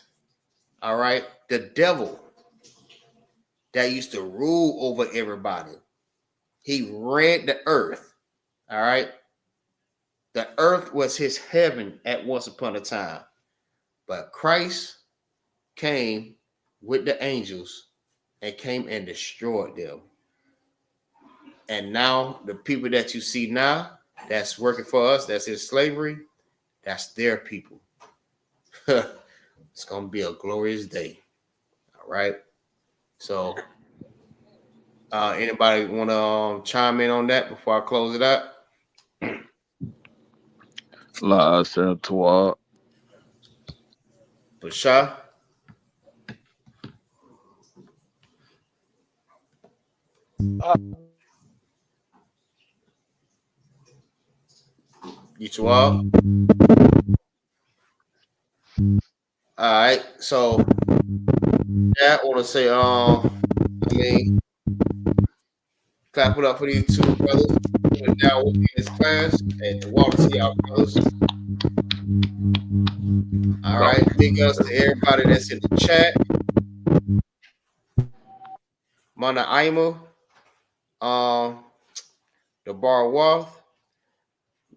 All right. The devil that used to rule over everybody. He ran the earth. All right. The earth was his heaven at once upon a time. But Christ came with the angels and came and destroyed them. And now the people that you see now that's working for us, that's in slavery, that's their people. It's going to be a glorious day. All right. So anybody want to chime in on that before I close it out? La Tawad. Basha? You two all? All right. So yeah, I want to say, clap it up for these two brothers who went down with me in this class and walk to y'all brothers. All right. Big ups to everybody that's in the chat. Mana Aima. the Barwath,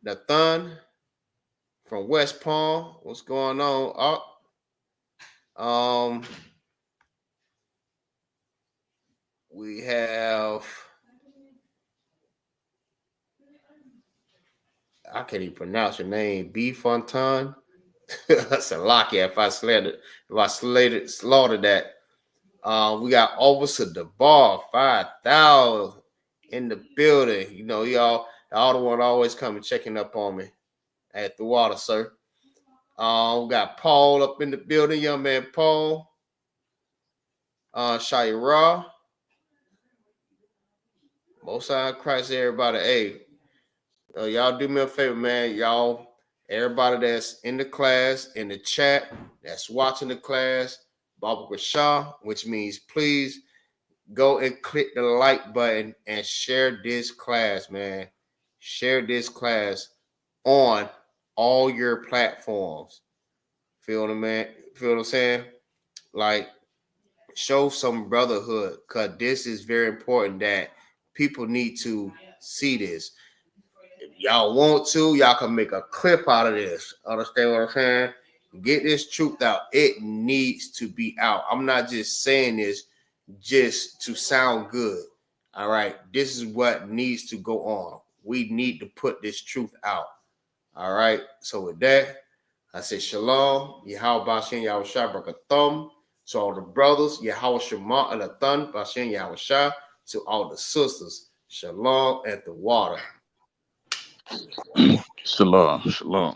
the Thun from West Palm. What's going on? We have, I can't even pronounce your name, B Fontan. That's a locky if I slaughtered that. We got Officer the Bar 5,000 in the building. You know, y'all, the one always coming checking up on me at the water, sir. We got Paul up in the building, young man Paul. Shaira. Most High Christ, everybody. Hey, y'all do me a favor, man. Y'all, everybody that's in the class, in the chat, that's watching the class, Baba Shah, which means please go and click the like button and share this class, man. Share this class on all your platforms. Feel what I'm saying? Like, show some brotherhood, because this is very important that people need to see this. If y'all want to, y'all can make a clip out of this. Understand what I'm saying? Get this truth out. It needs to be out. I'm not just saying this just to sound good. All right. This is what needs to go on. We need to put this truth out. All right. So with that, I say shalom. Yahweh Bashin Yahweh Shah Brakathum. To all the brothers, Yahweh Shema Alathan Bashin Yahweh Shah. To all the sisters, shalom at the water. Shalom, shalom.